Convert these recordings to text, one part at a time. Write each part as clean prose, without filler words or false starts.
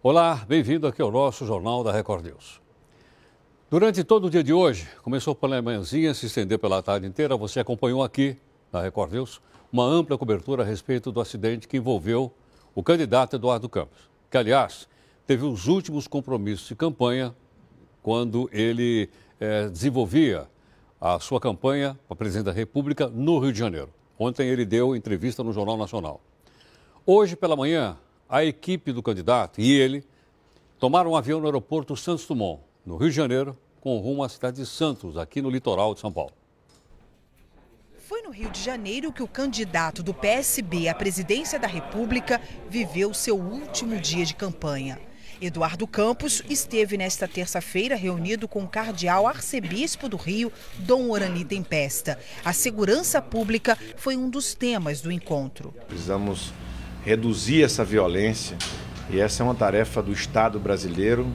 Olá, bem-vindo aqui ao nosso Jornal da Record News. Durante todo o dia de hoje, começou pela manhãzinha, se estender pela tarde inteira, você acompanhou aqui na Record News uma ampla cobertura a respeito do acidente que envolveu o candidato Eduardo Campos, que, aliás, teve os últimos compromissos de campanha quando ele desenvolvia a sua campanha para presidente da República no Rio de Janeiro. Ontem ele deu entrevista no Jornal Nacional. Hoje pela manhã, a equipe do candidato e ele tomaram um avião no aeroporto Santos Dumont, no Rio de Janeiro, com rumo à cidade de Santos, aqui no litoral de São Paulo. Foi no Rio de Janeiro que o candidato do PSB à presidência da República viveu seu último dia de campanha. Eduardo Campos esteve nesta terça-feira reunido com o cardeal arcebispo do Rio, Dom Orani Tempesta. A segurança pública foi um dos temas do encontro. Precisamos reduzir essa violência e essa é uma tarefa do Estado brasileiro,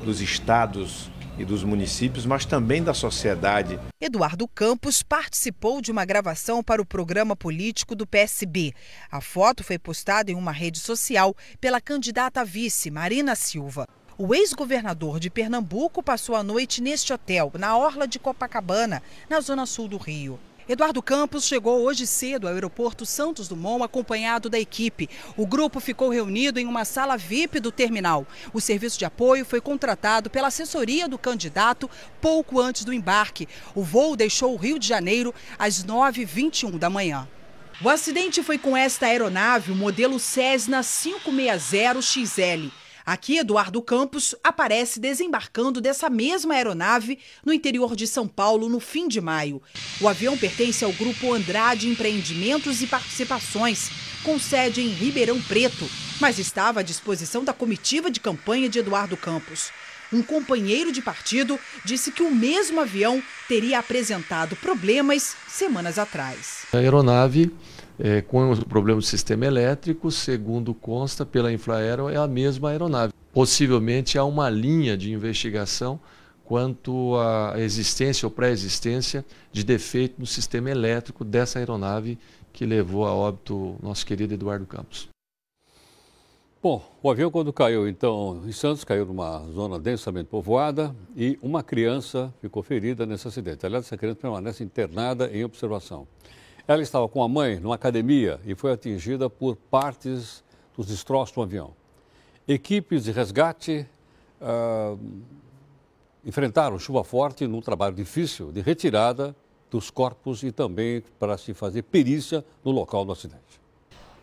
dos estados e dos municípios, mas também da sociedade. Eduardo Campos participou de uma gravação para o programa político do PSB. A foto foi postada em uma rede social pela candidata a vice, Marina Silva. O ex-governador de Pernambuco passou a noite neste hotel, na orla de Copacabana, na zona sul do Rio. Eduardo Campos chegou hoje cedo ao aeroporto Santos Dumont acompanhado da equipe. O grupo ficou reunido em uma sala VIP do terminal. O serviço de apoio foi contratado pela assessoria do candidato pouco antes do embarque. O voo deixou o Rio de Janeiro às 9h21 da manhã. O acidente foi com esta aeronave, o modelo Cessna 560XL. Aqui, Eduardo Campos aparece desembarcando dessa mesma aeronave no interior de São Paulo no fim de maio. O avião pertence ao grupo Andrade Empreendimentos e Participações, com sede em Ribeirão Preto, mas estava à disposição da comitiva de campanha de Eduardo Campos. Um companheiro de partido disse que o mesmo avião teria apresentado problemas semanas atrás. A aeronave, com o problema do sistema elétrico, segundo consta pela Infraero, é a mesma aeronave. Possivelmente há uma linha de investigação quanto à existência ou pré-existência de defeito no sistema elétrico dessa aeronave que levou a óbito nosso querido Eduardo Campos. Bom, o avião quando caiu então em Santos, caiu numa zona densamente povoada e uma criança ficou ferida nesse acidente. Aliás, essa criança permanece internada em observação. Ela estava com a mãe numa academia e foi atingida por partes dos destroços do avião. Equipes de resgate enfrentaram chuva forte num trabalho difícil de retirada dos corpos e também para se fazer perícia no local do acidente.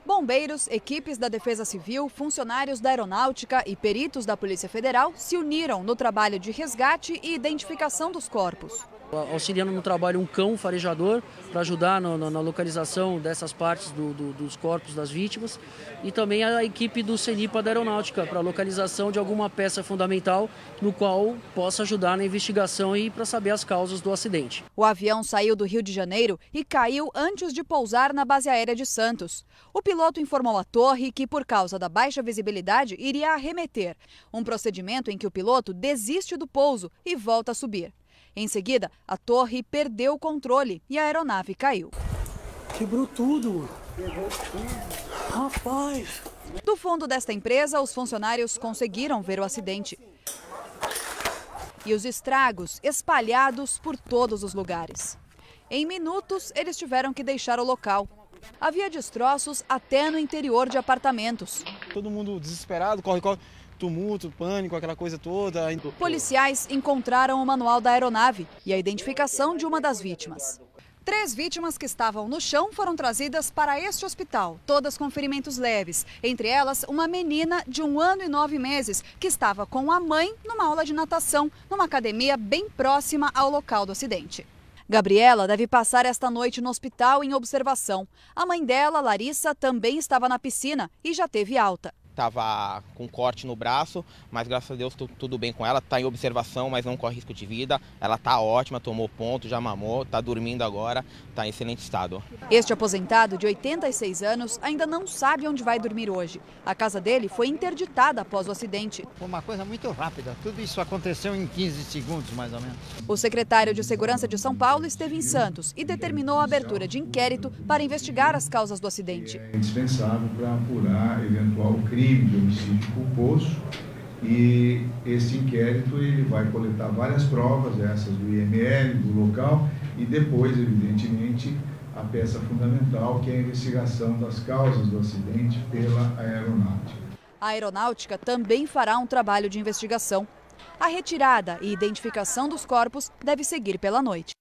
Bombeiros, equipes da Defesa Civil, funcionários da Aeronáutica e peritos da Polícia Federal se uniram no trabalho de resgate e identificação dos corpos. Auxiliando no trabalho um cão farejador para ajudar na localização dessas partes dos corpos das vítimas e também a equipe do CENIPA da Aeronáutica para a localização de alguma peça fundamental no qual possa ajudar na investigação e para saber as causas do acidente. O avião saiu do Rio de Janeiro e caiu antes de pousar na base aérea de Santos. O piloto informou à torre que, por causa da baixa visibilidade, iria arremeter, um procedimento em que o piloto desiste do pouso e volta a subir. Em seguida, a torre perdeu o controle e a aeronave caiu. Quebrou tudo. Rapaz! Do fundo desta empresa, os funcionários conseguiram ver o acidente. E os estragos espalhados por todos os lugares. Em minutos, eles tiveram que deixar o local. Havia destroços até no interior de apartamentos. Todo mundo desesperado, corre. Tumulto, pânico, aquela coisa toda. Policiais encontraram o manual da aeronave e a identificação de uma das vítimas. 3 vítimas que estavam no chão foram trazidas para este hospital, todas com ferimentos leves. Entre elas, uma menina de 1 ano e 9 meses, que estava com a mãe numa aula de natação, numa academia bem próxima ao local do acidente. Gabriela deve passar esta noite no hospital em observação. A mãe dela, Larissa, também estava na piscina e já teve alta. Estava com corte no braço, mas graças a Deus tudo bem com ela, está em observação, mas não corre risco de vida. Ela está ótima, tomou ponto, já mamou, está dormindo agora, está em excelente estado. Este aposentado de 86 anos ainda não sabe onde vai dormir hoje. A casa dele foi interditada após o acidente. Foi uma coisa muito rápida, tudo isso aconteceu em 15 segundos mais ou menos. O secretário de Segurança de São Paulo esteve em Santos e determinou a abertura de inquérito para investigar as causas do acidente. É indispensável para apurar eventual crime crime de homicídio culposo, e esse inquérito ele vai coletar várias provas, essas do IML, do local, e depois, evidentemente, a peça fundamental, que é a investigação das causas do acidente pela aeronáutica. A aeronáutica também fará um trabalho de investigação. A retirada e identificação dos corpos deve seguir pela noite.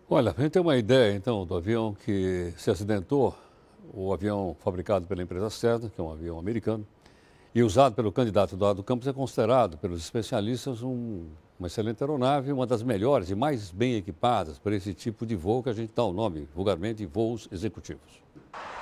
Olha, a gente tem uma ideia, então, do avião que se acidentou, o avião fabricado pela empresa Cessna, que é um avião americano, e usado pelo candidato Eduardo Campos, é considerado pelos especialistas uma excelente aeronave, uma das melhores e mais bem equipadas para esse tipo de voo que a gente dá o nome, vulgarmente, voos executivos.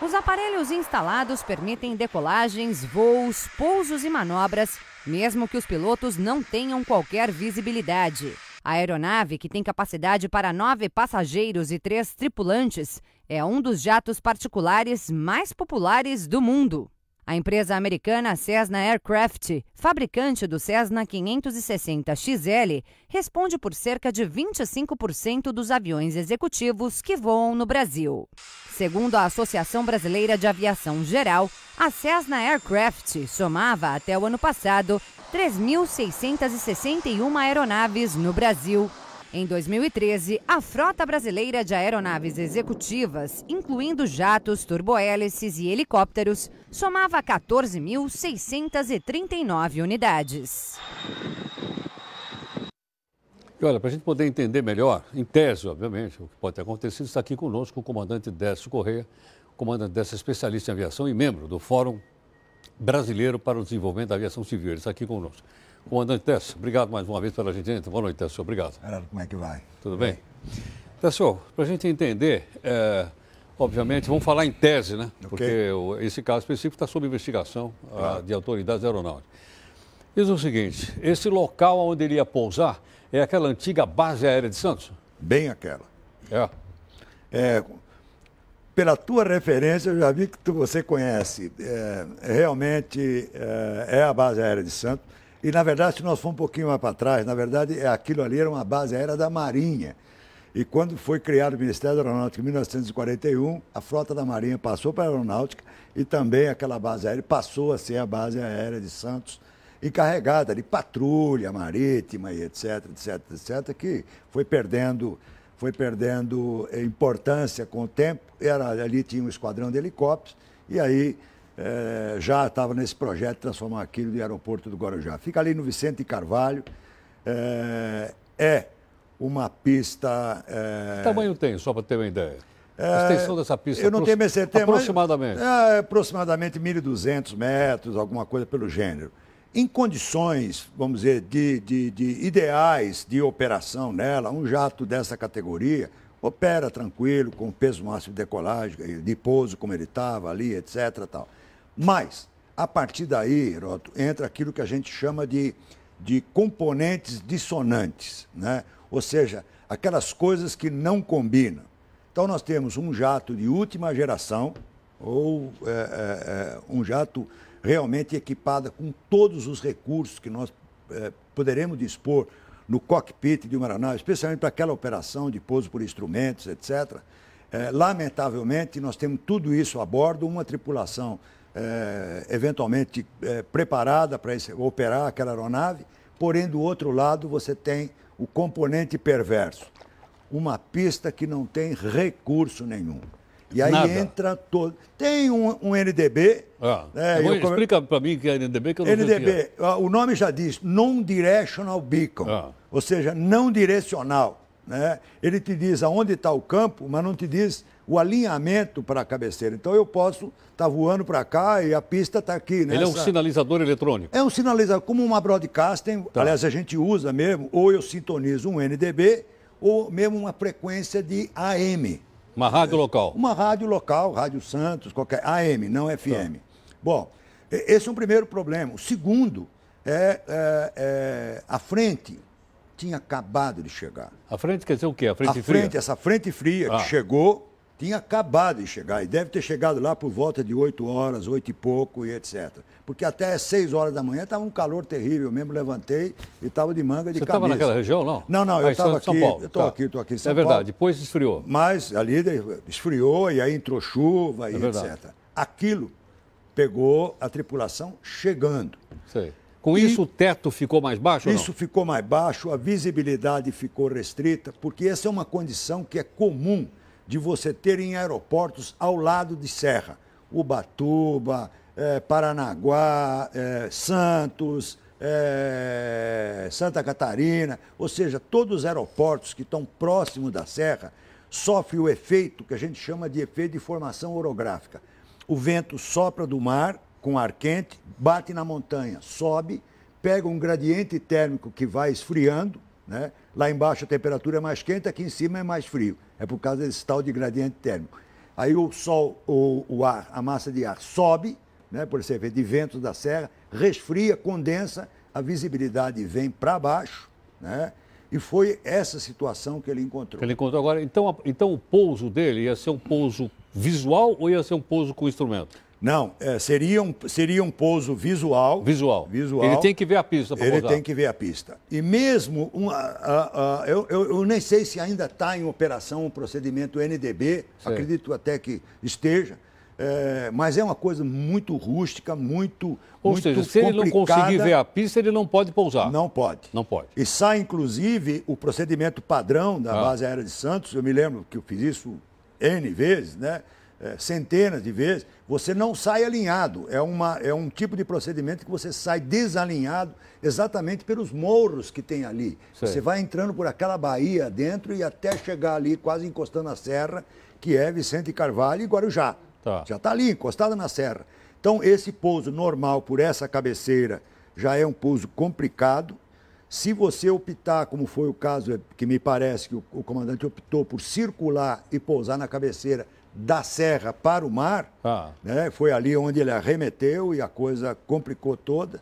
Os aparelhos instalados permitem decolagens, voos, pousos e manobras, mesmo que os pilotos não tenham qualquer visibilidade. A aeronave, que tem capacidade para 9 passageiros e 3 tripulantes, é um dos jatos particulares mais populares do mundo. A empresa americana Cessna Aircraft, fabricante do Cessna 560 XL, responde por cerca de 25% dos aviões executivos que voam no Brasil. Segundo a Associação Brasileira de Aviação Geral, a Cessna Aircraft somava até o ano passado 3.661 aeronaves no Brasil. Em 2013, a frota brasileira de aeronaves executivas, incluindo jatos, turbohélices e helicópteros, somava 14.639 unidades. E olha, para a gente poder entender melhor, em tese, obviamente, o que pode ter acontecido, está aqui conosco o comandante Décio Correia, comandante dessa especialista em aviação e membro do Fórum Brasileiro para o Desenvolvimento da Aviação Civil. Ele está aqui conosco. Comandante Décio, obrigado mais uma vez pela gentileza. Boa noite, Décio. Obrigado. Geraldo, como é que vai? Tudo bem? Décio, para a gente entender, obviamente, vamos falar em tese, né? Okay. Porque esse caso específico está sob investigação de autoridades aeronáuticas. Diz o seguinte, esse local onde ele ia pousar é aquela antiga base aérea de Santos? Bem aquela. É. Pela tua referência, eu já vi que você conhece. Realmente é a base aérea de Santos. E, na verdade, se nós formos um pouquinho mais para trás, na verdade, aquilo ali era uma base aérea da Marinha. E quando foi criado o Ministério da Aeronáutica em 1941, a frota da Marinha passou para a Aeronáutica e também aquela base aérea passou a ser a base aérea de Santos, encarregada de patrulha marítima e etc, que foi perdendo importância com o tempo. Ali tinha um esquadrão de helicópteros e aí já estava nesse projeto de transformar aquilo de aeroporto do Guarujá. Fica ali no Vicente Carvalho, uma pista... Que tamanho tem, só para ter uma ideia? A extensão dessa pista? Eu não tenho minha certeza, aproximadamente. Mas, aproximadamente 1.200 metros, alguma coisa pelo gênero. Em condições, vamos dizer, de ideais de operação nela, um jato dessa categoria opera tranquilo, com peso máximo de decolagem, de pouso como ele estava ali, etc. Tal. Mas, a partir daí, Heroto, entra aquilo que a gente chama de componentes dissonantes, né? Ou seja, aquelas coisas que não combinam. Então, nós temos um jato de última geração, ou um jato realmente equipada com todos os recursos que nós poderemos dispor no cockpit de uma aeronave, especialmente para aquela operação de pouso por instrumentos, etc. Lamentavelmente, nós temos tudo isso a bordo, uma tripulação eventualmente preparada para operar aquela aeronave, porém, do outro lado, você tem o componente perverso, uma pista que não tem recurso nenhum. E aí entra todo... Tem um NDB... Explica para mim que é NDB, que eu não NDB, o nome já diz, Non-Directional Beacon, ou seja, não direcional. Né? Ele te diz aonde está o campo, mas não te diz o alinhamento para a cabeceira. Então eu posso estar voando para cá e a pista está aqui. Ele é um sinalizador eletrônico? É um sinalizador, como uma broadcasting, aliás, a gente usa mesmo, ou eu sintonizo um NDB, ou mesmo uma frequência de AM. Uma rádio local? Uma rádio local, Rádio Santos, qualquer AM, não FM. Bom, esse é um primeiro problema. O segundo a frente tinha acabado de chegar. A frente quer dizer o quê? A frente fria? Essa frente fria que chegou, tinha acabado de chegar. E deve ter chegado lá por volta de 8 horas, 8 e pouco e etc. Porque até 6 horas da manhã estava um calor terrível. Eu mesmo levantei e estava de manga de camisa. Você estava naquela região, não? Não, eu estava aqui. São Paulo. Eu estou aqui em São Paulo. É verdade, depois esfriou. Mas ali esfriou e aí entrou chuva e etc. Aquilo pegou a tripulação chegando. Sei. Com isso, o teto ficou mais baixo ou não? Isso ficou mais baixo, a visibilidade ficou restrita, porque essa é uma condição que é comum de você ter em aeroportos ao lado de serra. Ubatuba, Paranaguá, Santos, Santa Catarina, ou seja, todos os aeroportos que estão próximos da serra sofrem o efeito que a gente chama de efeito de formação orográfica. O vento sopra do mar com ar quente, bate na montanha, sobe, pega um gradiente térmico que vai esfriando, né? Lá embaixo a temperatura é mais quente, aqui em cima é mais frio. É por causa desse tal de gradiente térmico. Aí o sol, o ar, a massa de ar sobe, né? Por esse efeito de ventos da serra, resfria, condensa, a visibilidade vem para baixo, né? E foi essa situação que ele encontrou. Ele encontrou agora. Então o pouso dele ia ser um pouso visual ou ia ser um pouso com instrumento? Não, seria um pouso visual. Visual. Ele tem que ver a pista para pousar. Ele tem que ver a pista. E mesmo, eu nem sei se ainda está em operação o procedimento NDB, acredito até que esteja, mas é uma coisa muito rústica, muito complicada. Ou seja, se ele não conseguir ver a pista, ele não pode pousar. Não pode. Não pode. E sai, inclusive, o procedimento padrão da base aérea de Santos, eu me lembro que eu fiz isso N vezes, né? Centenas de vezes, você não sai alinhado. É um tipo de procedimento que você sai desalinhado exatamente pelos morros que tem ali. Sei. Você vai entrando por aquela baía dentro e até chegar ali, quase encostando na serra, que é Vicente Carvalho e Guarujá. Tá. Já está ali, encostado na serra. Então, esse pouso normal por essa cabeceira já é um pouso complicado. Se você optar, como foi o caso, que me parece que o comandante optou por circular e pousar na cabeceira da serra para o mar, né? Foi ali onde ele arremeteu e a coisa complicou toda.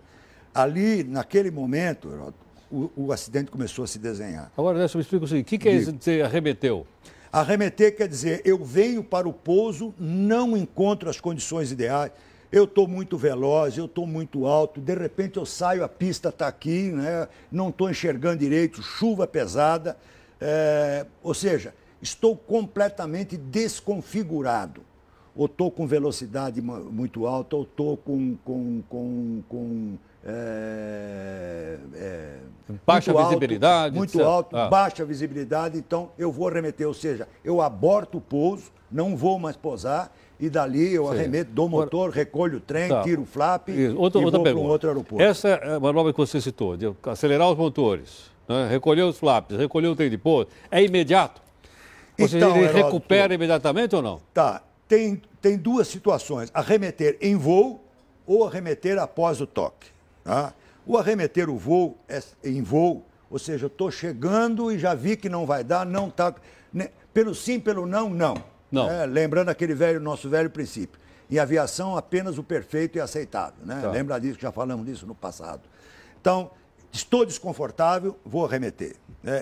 Ali, naquele momento, o acidente começou a se desenhar. Agora, deixa eu me explicar o seguinte, o que é isso de você arremeteu? Arremeter quer dizer, eu venho para o pouso, não encontro as condições ideais, eu estou muito veloz, eu estou muito alto, de repente eu saio, a pista está aqui, né? Não estou enxergando direito, chuva pesada, ou seja, estou completamente desconfigurado. Ou estou com velocidade muito alta, ou estou baixa visibilidade. Muito alto, baixa visibilidade, então eu vou arremeter, ou seja, eu aborto o pouso, não vou mais pousar, e dali eu arremeto, dou motor, recolho o trem, tiro o flap e vou para um outro aeroporto. Essa é a manobra que você citou, de acelerar os motores, né? Recolher os flaps, recolher o trem de pouso, é imediato? Ou seja, ele recupera imediatamente ou não? Tá. Tem duas situações. Arremeter em voo ou arremeter após o toque. Tá? O arremeter em voo, ou seja, eu estou chegando e já vi que não vai dar, não está... Pelo sim, pelo não, não. Lembrando nosso velho princípio. Em aviação, apenas o perfeito é aceitável. Né? Tá. Lembra disso, que já falamos disso no passado. Então, estou desconfortável, vou arremeter.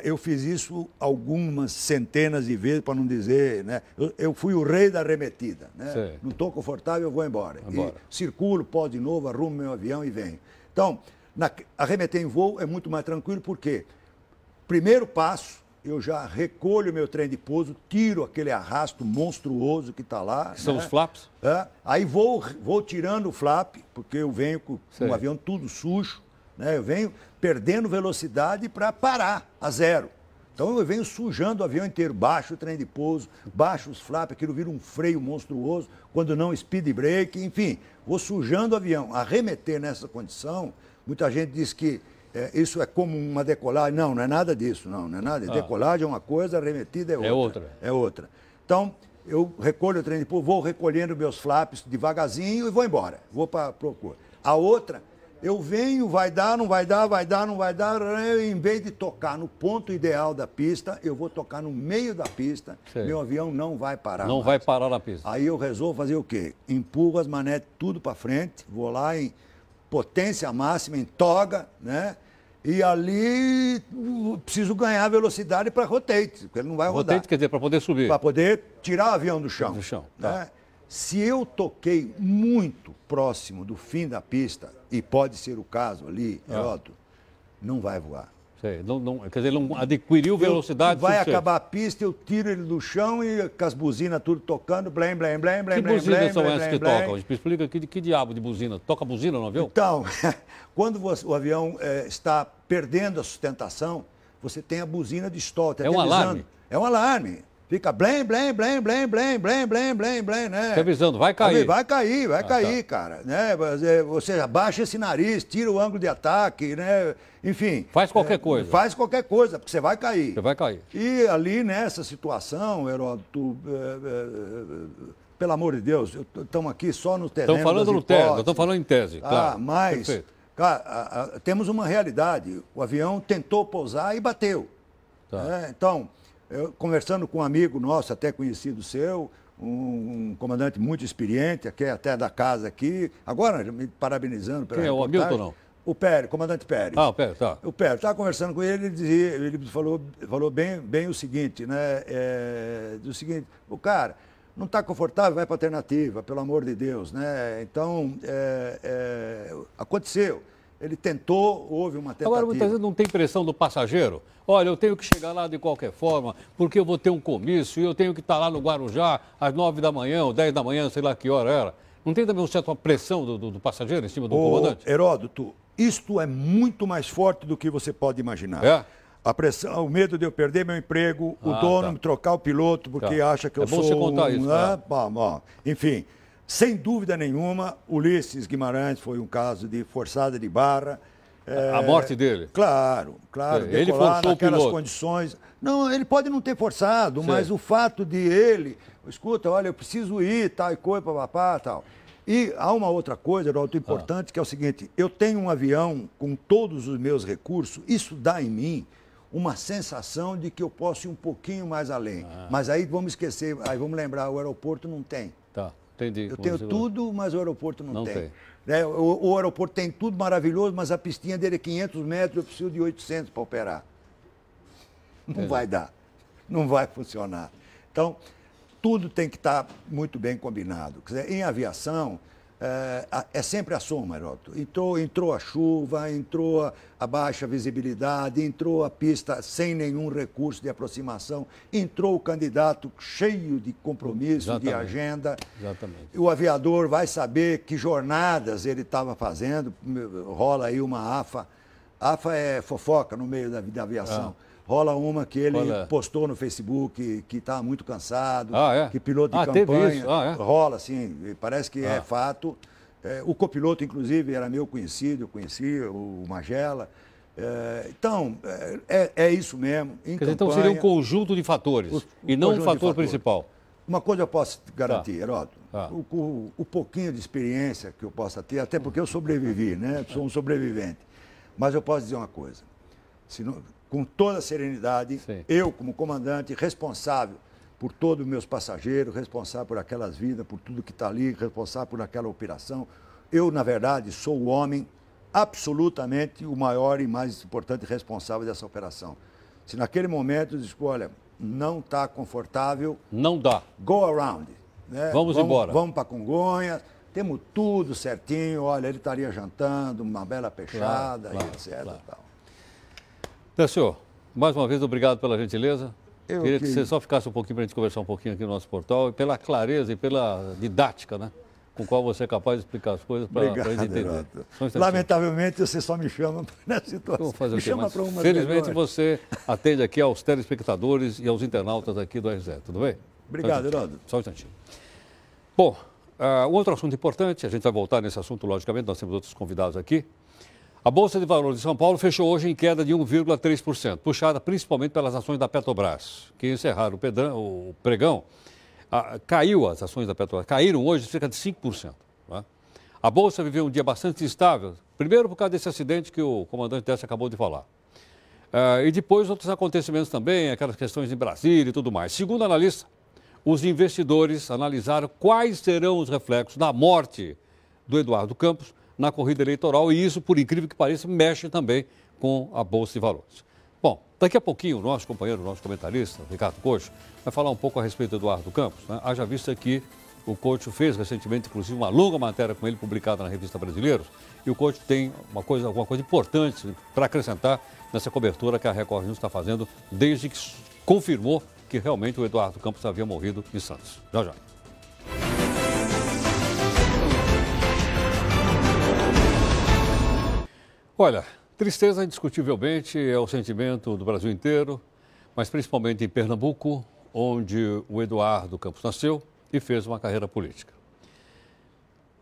Eu fiz isso algumas centenas de vezes, para não dizer... Né? Eu fui o rei da arremetida. Né? Não estou confortável, eu vou embora. E circulo, pó de novo, arrumo meu avião e venho. Então, arremeter em voo é muito mais tranquilo, porque primeiro passo, eu já recolho meu trem de pouso, tiro aquele arrasto monstruoso que está lá. Que são os flaps? Aí vou tirando o flap, porque eu venho com o avião tudo sujo. Né? Eu venho perdendo velocidade para parar a zero. Então eu venho sujando o avião inteiro, baixo o trem de pouso, baixo os flaps, aquilo vira um freio monstruoso, quando não speed brake, enfim, vou sujando o avião. Arremeter nessa condição, muita gente diz que isso é como uma decolagem. Não é nada disso, não é nada. Decolagem é uma coisa, arremetida é outra. É outra. Então, eu recolho o trem de pouso, vou recolhendo meus flaps devagarzinho e vou embora, vou para a procura. A outra... Eu venho, vai dar, não vai dar, vai dar, não vai dar. Em vez de tocar no ponto ideal da pista, eu vou tocar no meio da pista. Meu avião não vai parar. Não vai parar na pista. Aí eu resolvo fazer o quê? Empurro as manetes tudo para frente, vou lá em potência máxima, em toga, né? E ali preciso ganhar velocidade para rotate, porque ele não vai rodar. Rotate quer dizer para poder subir. Para poder tirar o avião do chão. Né? Se eu toquei muito próximo do fim da pista, e pode ser o caso ali, Heródoto, não vai voar. Sei, quer dizer, ele não adquiriu velocidade Vai suficiente. acabar a pista, eu tiro ele do chão e com as buzinas tudo tocando, blém, blém, blém, blém, Que blém, buzinas blém, são blém, essas que blém, tocam? Explica que diabo de buzina. Toca buzina no avião? Então, quando o avião está perdendo a sustentação, você tem a buzina de stall. É um alarme? É um alarme. Fica blém, blém, blém, blém, blém, blém, blém, blém, blém, né? Tá avisando, vai cair. Vai cair, tá. cara. Né? Você abaixa esse nariz, tira o ângulo de ataque, né? Enfim. Faz qualquer coisa. Faz qualquer coisa, porque você vai cair. Você vai cair. E ali nessa situação, Heródoto, pelo amor de Deus, estamos aqui só no terreno. Estamos falando no tese, estamos falando em tese, claro. Mas, perfeito. Cara, temos uma realidade. O avião tentou pousar e bateu. Tá. Né? Então, eu, conversando com um amigo nosso, até conhecido seu, um comandante muito experiente, que é até da casa aqui, agora me parabenizando pela Quem é o Hamilton ou não? O Pérez, comandante Pérez. Ah, o Pérez, tá. O Pérez, estava conversando com ele, ele falou bem o seguinte, né? Do seguinte, o cara não está confortável, vai para a alternativa, pelo amor de Deus, né? Então, aconteceu. Ele tentou, houve uma tentativa. Agora, muitas vezes não tem pressão do passageiro. Olha, eu tenho que chegar lá de qualquer forma, porque eu vou ter um comício e eu tenho que estar lá no Guarujá às 9 da manhã ou 10 da manhã, sei lá que hora era. Não tem também uma certa pressão do passageiro em cima do comandante? Heródoto, isto é muito mais forte do que você pode imaginar. É? A pressão, o medo de eu perder meu emprego, o dono me trocar o piloto porque acha que eu sou... É bom você contar isso. Enfim, sem dúvida nenhuma, Ulisses Guimarães foi um caso de forçada de barra. A morte dele? Claro. Ele forçou naquelas o piloto. Condições. Não, ele pode não ter forçado, mas o fato de ele... Escuta, olha, eu preciso ir, tal e coisa, papapá, tal. E há uma outra coisa, Heródoto, importante, que é o seguinte, eu tenho um avião com todos os meus recursos, isso dá em mim uma sensação de que eu posso ir um pouquinho mais além. Mas aí vamos esquecer, aí vamos lembrar, o aeroporto não tem. Tá, entendi. Eu tenho tudo, mas o aeroporto não tem. Tem. O aeroporto tem tudo maravilhoso, mas a pistinha dele é 500 metros, eu preciso de 800 para operar. Não vai dar, não vai funcionar. Então, tudo tem que estar muito bem combinado. Quer dizer, em aviação, é sempre a soma, Heródoto. Entrou a chuva, entrou a baixa visibilidade, entrou a pista sem nenhum recurso de aproximação, entrou o candidato cheio de compromisso, de agenda. Exatamente. O aviador vai saber que jornadas ele estava fazendo, rola aí uma AFA. AFA é fofoca no meio da aviação. Rola uma que ele postou no Facebook que está muito cansado, que piloto de campanha. Teve isso. Rola, sim, parece que é fato. O copiloto, inclusive, era meu conhecido, eu conhecia, o Magela. Então, é isso mesmo. Então seria um conjunto de fatores e não um fator principal. Uma coisa eu posso garantir, Heródoto, o pouquinho de experiência que eu possa ter, até porque eu sobrevivi, né? Sou um sobrevivente. Mas eu posso dizer uma coisa, com toda a serenidade, eu, como comandante, responsável por todos os meus passageiros, responsável por aquelas vidas, por tudo que está ali, responsável por aquela operação, eu, na verdade, sou o homem absolutamente o maior e mais importante responsável dessa operação. Se naquele momento eu digo, olha, não está confortável... Não dá. Go around. Né? Vamos embora. Vamos para Congonhas, temos tudo certinho, olha, ele estaria jantando, uma bela peixada, etc. Tal. Senhor, mais uma vez, obrigado pela gentileza. Queria que você só ficasse um pouquinho para a gente conversar um pouquinho aqui no nosso portal, e pela clareza e pela didática, né? Com qual você é capaz de explicar as coisas para a gente entender. Lamentavelmente, você só me chama nessa situação. Me chama para uma felizmente, você atende aqui aos telespectadores e aos internautas aqui do RZ, tudo bem? Obrigado, Heródoto. Só um instantinho. Bom, um outro assunto importante, a gente vai voltar nesse assunto, logicamente, nós temos outros convidados aqui. A Bolsa de Valores de São Paulo fechou hoje em queda de 1,3%, puxada principalmente pelas ações da Petrobras, que encerraram o pregão. Caiu as ações da Petrobras, caíram hoje cerca de 5%. Né? A Bolsa viveu um dia bastante instável, primeiro por causa desse acidente que o comandante Décio acabou de falar. E depois outros acontecimentos também, aquelas questões em Brasília e tudo mais. Segundo a analista, os investidores analisaram quais serão os reflexos da morte do Eduardo Campos na corrida eleitoral, e isso, por incrível que pareça, mexe também com a Bolsa de Valores. Bom, daqui a pouquinho o nosso companheiro, o nosso comentarista, Ricardo Cocho, vai falar um pouco a respeito do Eduardo Campos, né? Haja vista que O Couto fez recentemente, inclusive, uma longa matéria com ele publicada na Revista Brasileiros. E o Couto tem alguma coisa importante para acrescentar nessa cobertura que a Record News está fazendo desde que confirmou que realmente o Eduardo Campos havia morrido em Santos. Já, já. Olha, tristeza indiscutivelmente é o sentimento do Brasil inteiro, mas principalmente em Pernambuco, onde o Eduardo Campos nasceu e fez uma carreira política.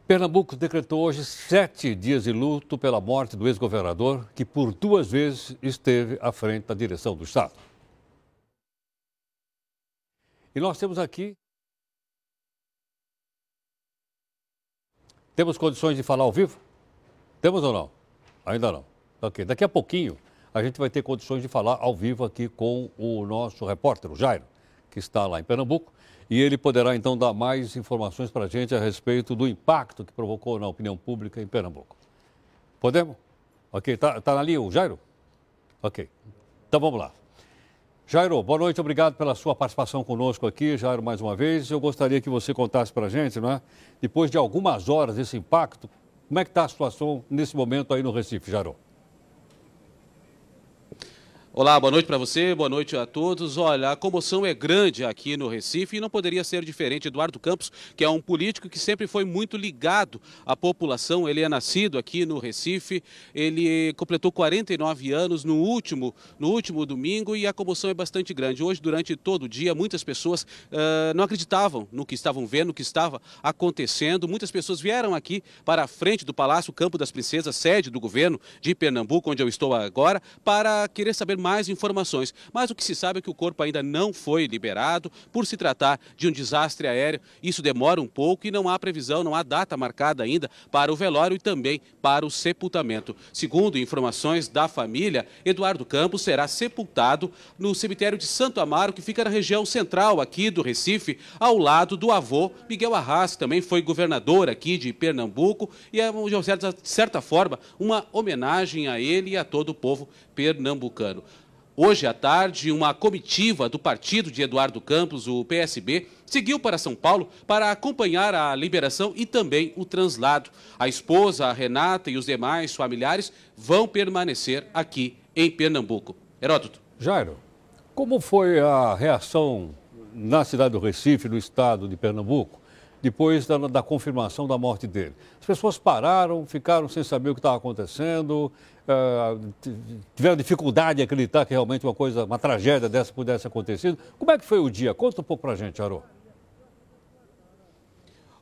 Pernambuco decretou hoje 7 dias de luto pela morte do ex-governador, que por 2 vezes esteve à frente da direção do Estado. E nós temos aqui... Temos condições de falar ao vivo? Temos ou não? Ainda não. Ok, daqui a pouquinho a gente vai ter condições de falar ao vivo aqui com o nosso repórter, o Jairo, que está lá em Pernambuco, e ele poderá então dar mais informações para a gente a respeito do impacto que provocou na opinião pública em Pernambuco. Podemos? Ok, tá ali o Jairo? Ok, então vamos lá. Jairo, boa noite, obrigado pela sua participação conosco aqui, Jairo, mais uma vez. Eu gostaria que você contasse para a gente, não é? Depois de algumas horas desse impacto, como é que está a situação nesse momento aí no Recife, Jairo? Olá, boa noite para você, boa noite a todos. Olha, a comoção é grande aqui no Recife e não poderia ser diferente. Eduardo Campos, que é um político que sempre foi muito ligado à população, ele é nascido aqui no Recife, ele completou 49 anos no último domingo e a comoção é bastante grande. Hoje, durante todo o dia, muitas pessoas não acreditavam no que estavam vendo, no que estava acontecendo. Muitas pessoas vieram aqui para a frente do Palácio Campo das Princesas, sede do governo de Pernambuco, onde eu estou agora, para querer saber mais informações, mas o que se sabe é que o corpo ainda não foi liberado por se tratar de um desastre aéreo. Isso demora um pouco e não há previsão, não há data marcada ainda para o velório e também para o sepultamento. Segundo informações da família, Eduardo Campos será sepultado no cemitério de Santo Amaro, que fica na região central aqui do Recife, ao lado do avô Miguel Arraes, que também foi governador aqui de Pernambuco, e é, de certa forma, uma homenagem a ele e a todo o povo pernambucano. Hoje à tarde, uma comitiva do partido de Eduardo Campos, o PSB, seguiu para São Paulo para acompanhar a liberação e também o translado. A esposa, a Renata e os demais familiares vão permanecer aqui em Pernambuco. Heródoto. Jairo, como foi a reação na cidade do Recife, no estado de Pernambuco, depois da confirmação da morte dele? As pessoas pararam, ficaram sem saber o que estava acontecendo, tiveram dificuldade em acreditar que realmente uma tragédia dessa pudesse acontecer. Como é que foi o dia? Conta um pouco para a gente, Jairo.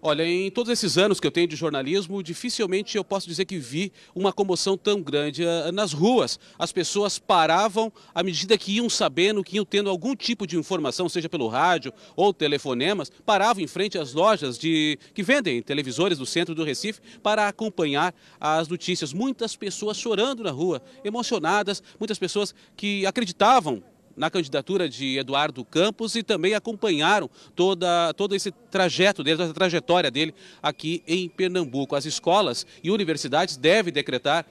Olha, em todos esses anos que eu tenho de jornalismo, dificilmente eu posso dizer que vi uma comoção tão grande nas ruas. As pessoas paravam à medida que iam sabendo, que iam tendo algum tipo de informação, seja pelo rádio ou telefonemas, paravam em frente às lojas que vendem televisores do centro do Recife para acompanhar as notícias. Muitas pessoas chorando na rua, emocionadas, muitas pessoas que acreditavam na candidatura de Eduardo Campos e também acompanharam todo esse trajeto dele, toda a trajetória dele aqui em Pernambuco. As escolas e universidades devem decretaram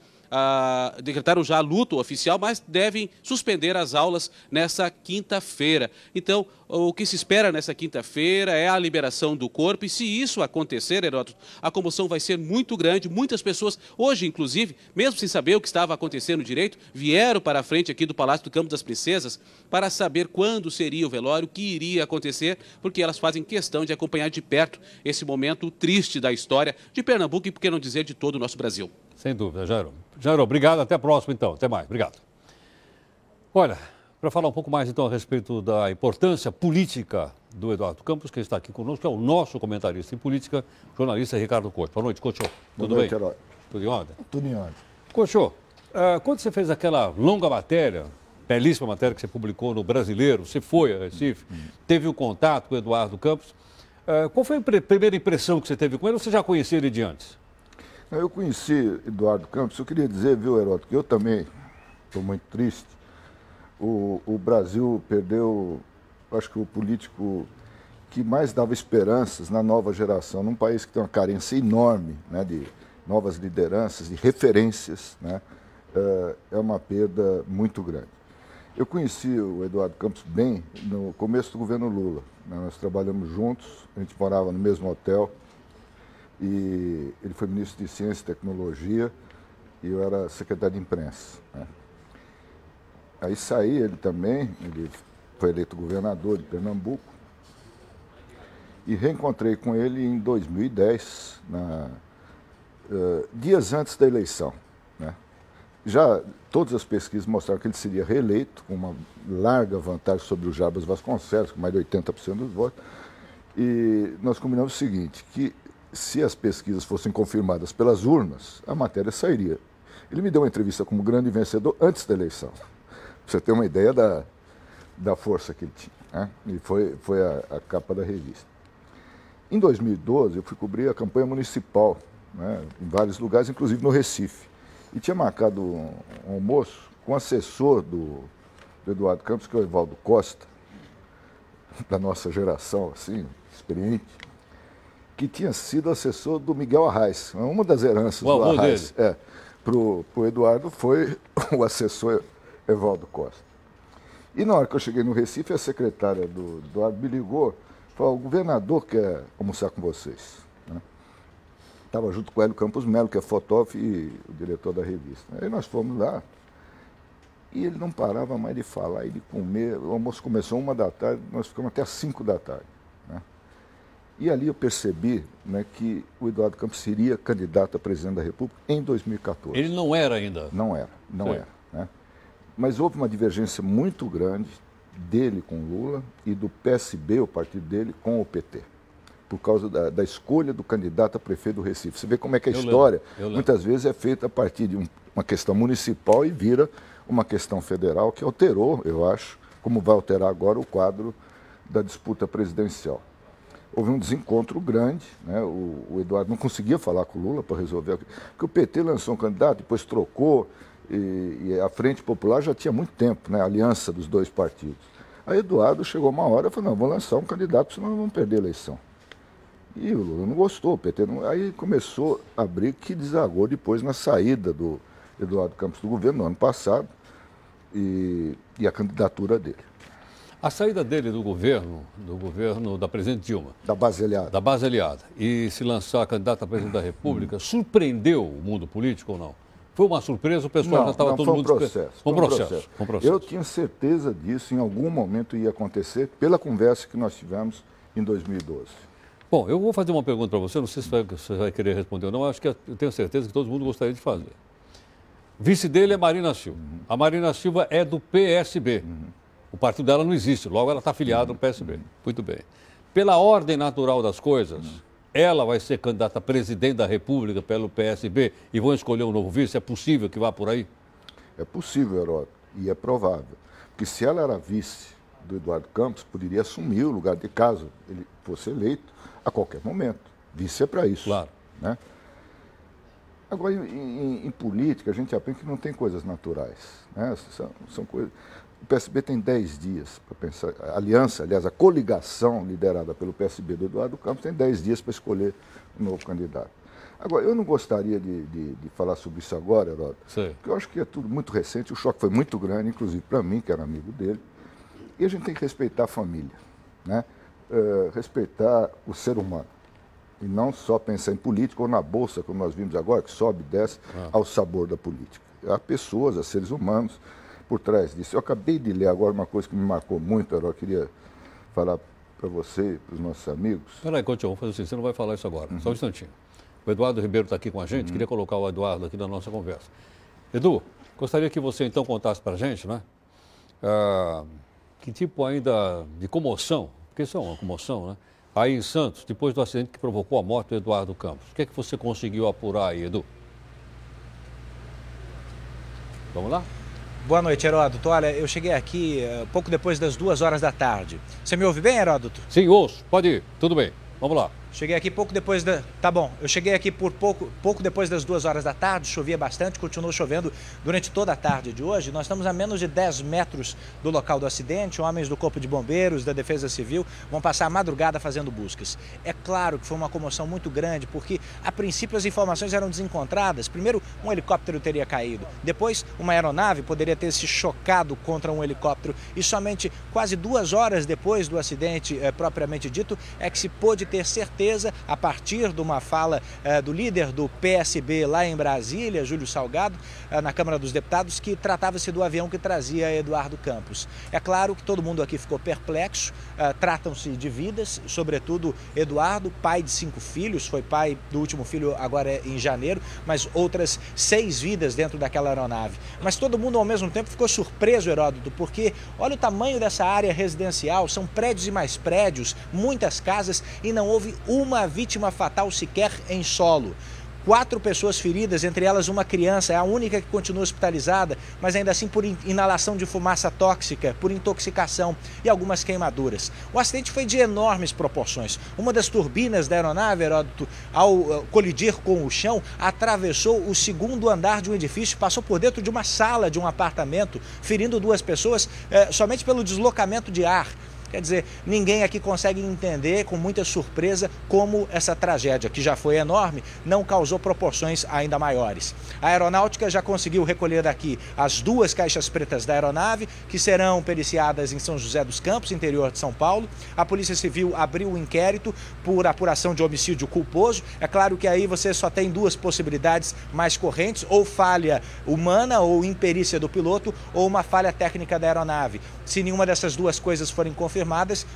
já luto oficial, mas devem suspender as aulas nessa quinta-feira. Então, o que se espera nessa quinta-feira é a liberação do corpo e se isso acontecer, Heródoto, a comoção vai ser muito grande. Muitas pessoas, hoje inclusive, mesmo sem saber o que estava acontecendo direito, vieram para a frente aqui do Palácio do Campo das Princesas para saber quando seria o velório, o que iria acontecer, porque elas fazem questão de acompanhar de perto esse momento triste da história de Pernambuco e, por que não dizer, de todo o nosso Brasil. Sem dúvida, Jairo. Jairo, obrigado. Até a próxima, então. Até mais. Obrigado. Olha, para falar um pouco mais, então, a respeito da importância política do Eduardo Campos, quem está aqui conosco é o nosso comentarista em política, jornalista Ricardo Couto. Boa noite, Couto. Tudo bem? Herói. Tudo em ordem? Tudo em ordem. Couto, quando você fez aquela longa matéria, belíssima matéria que você publicou no Brasileiro, você foi a Recife, teve um contato com o Eduardo Campos, qual foi a primeira impressão que você teve com ele ou você já conhecia ele de antes? Eu conheci Eduardo Campos, eu queria dizer, viu, Heródoto, que eu também estou muito triste. O Brasil perdeu, acho que o político que mais dava esperanças na nova geração, num país que tem uma carência enorme, né, de novas lideranças, de referências, né, é uma perda muito grande. Eu conheci o Eduardo Campos bem no começo do governo Lula. Nós trabalhamos juntos, a gente morava no mesmo hotel e ele foi ministro de Ciência e Tecnologia e eu era secretário de imprensa, né? Aí saí, ele também, ele foi eleito governador de Pernambuco e reencontrei com ele em 2010, dias antes da eleição, né? Já todas as pesquisas mostraram que ele seria reeleito, com uma larga vantagem sobre o Jarbas Vasconcelos, com mais de 80% dos votos. E nós combinamos o seguinte, que se as pesquisas fossem confirmadas pelas urnas, a matéria sairia. Ele me deu uma entrevista como grande vencedor antes da eleição, para você ter uma ideia da força que ele tinha, né? E foi a capa da revista. Em 2012, eu fui cobrir a campanha municipal, né, em vários lugares, inclusive no Recife. E tinha marcado um almoço com o assessor do Eduardo Campos, que é o Evaldo Costa, da nossa geração, assim, experiente, que tinha sido assessor do Miguel Arraes. Uma das heranças do Arraes para o Eduardo foi o assessor Evaldo Costa. E na hora que eu cheguei no Recife, a secretária do Eduardo me ligou e falou: o governador quer almoçar com vocês. Estava junto com o Hélio Campos Melo, que é fotógrafo e o diretor da revista. Aí nós fomos lá e ele não parava mais de falar e de comer. O almoço começou 13h, nós ficamos até às 5h, né? E ali eu percebi, né, que o Eduardo Campos seria candidato a presidente da República em 2014. Ele não era ainda? Não era. Né? Mas houve uma divergência muito grande dele com Lula e do PSB, o partido dele, com o PT. Por causa da escolha do candidato a prefeito do Recife. Você vê como é que a história, muitas vezes, é feita a partir de uma questão municipal e vira uma questão federal que alterou, eu acho, como vai alterar agora o quadro da disputa presidencial. Houve um desencontro grande, né? O Eduardo não conseguia falar com o Lula para resolver, porque o PT lançou um candidato, depois trocou, e a Frente Popular já tinha muito tempo, né? A aliança dos dois partidos. Aí Eduardo chegou uma hora e falou: não, vou lançar um candidato, senão vamos perder a eleição. E o Lula não gostou, o PT não... Aí começou a briga que desagou depois na saída do Eduardo Campos do governo no ano passado e a candidatura dele. A saída dele do governo da presidente Dilma. Da base aliada. Da base aliada. E se lançar candidato a presidente da República, surpreendeu o mundo político ou não? Foi uma surpresa, o pessoal já estava todo mundo... Foi um processo. Eu tinha certeza disso, em algum momento ia acontecer, pela conversa que nós tivemos em 2012. Bom, eu vou fazer uma pergunta para você, não sei se você vai querer responder ou não, acho que eu tenho certeza que todo mundo gostaria de fazer. Vice dele é Marina Silva. A Marina Silva é do PSB. O partido dela não existe, logo ela está afiliada ao PSB. Muito bem. Pela ordem natural das coisas, ela vai ser candidata a presidente da República pelo PSB e vão escolher um novo vice? É possível que vá por aí? É possível, Heródoto, e é provável. Porque se ela era vice do Eduardo Campos, poderia assumir o lugar de caso ele fosse eleito a qualquer momento. Vice é para isso. Claro. Né? Agora, em política, a gente aprende que não tem coisas naturais. Né? São coisas... O PSB tem 10 dias para pensar. A aliança, aliás, a coligação liderada pelo PSB do Eduardo Campos tem 10 dias para escolher um novo candidato. Agora, eu não gostaria de falar sobre isso agora, Heródoto, porque eu acho que é tudo muito recente, o choque foi muito grande, inclusive para mim, que era amigo dele, e a gente tem que respeitar a família, né? Respeitar o ser humano, e não só pensar em política ou na bolsa, como nós vimos agora, que sobe e desce ao sabor da política. Há pessoas, há seres humanos por trás disso. Eu acabei de ler agora uma coisa que me marcou muito, eu queria falar para você e para os nossos amigos. Espera aí, Coutinho, vamos fazer assim, você não vai falar isso agora, só um instantinho. O Eduardo Ribeiro está aqui com a gente, queria colocar o Eduardo aqui na nossa conversa. Edu, gostaria que você então contasse para a gente, né? Que tipo ainda de comoção, porque isso é uma comoção, né? Aí em Santos, depois do acidente que provocou a morte do Eduardo Campos. O que é que você conseguiu apurar aí, Edu? Vamos lá? Boa noite, Heródoto. Olha, eu cheguei aqui pouco depois das 2 horas da tarde. Você me ouve bem, Heródoto? Sim, ouço. Pode ir. Tudo bem. Vamos lá. Cheguei aqui pouco depois da... Tá bom, eu cheguei aqui por pouco depois das 2 horas da tarde, chovia bastante, continuou chovendo durante toda a tarde de hoje. Nós estamos a menos de 10 metros do local do acidente, homens do Corpo de Bombeiros, da Defesa Civil, vão passar a madrugada fazendo buscas. É claro que foi uma comoção muito grande, porque a princípio as informações eram desencontradas. Primeiro, um helicóptero teria caído, depois uma aeronave poderia ter se chocado contra um helicóptero e somente quase 2 horas depois do acidente propriamente dito é que se pôde ter certeza, a partir de uma fala do líder do PSB lá em Brasília, Júlio Salgado, na Câmara dos Deputados, que tratava-se do avião que trazia Eduardo Campos. É claro que todo mundo aqui ficou perplexo, tratam-se de vidas, sobretudo Eduardo, pai de 5 filhos, foi pai do último filho agora em janeiro, mas outras 6 vidas dentro daquela aeronave. Mas todo mundo ao mesmo tempo ficou surpreso, Heródoto, porque olha o tamanho dessa área residencial, são prédios e mais prédios, muitas casas e não houve uma vítima fatal sequer em solo. 4 pessoas feridas, entre elas uma criança, é a única que continua hospitalizada, mas ainda assim por inalação de fumaça tóxica, por intoxicação e algumas queimaduras. O acidente foi de enormes proporções. Uma das turbinas da aeronave, Heródoto, ao colidir com o chão, atravessou o 2º andar de um edifício, passou por dentro de uma sala de um apartamento, ferindo 2 pessoas somente pelo deslocamento de ar. Quer dizer, ninguém aqui consegue entender com muita surpresa como essa tragédia, que já foi enorme, não causou proporções ainda maiores. A aeronáutica já conseguiu recolher daqui as 2 caixas pretas da aeronave, que serão periciadas em São José dos Campos, interior de São Paulo. A Polícia Civil abriu um inquérito por apuração de homicídio culposo. É claro que aí você só tem 2 possibilidades mais correntes, ou falha humana ou imperícia do piloto, ou uma falha técnica da aeronave. Se nenhuma dessas 2 coisas forem confirmadas,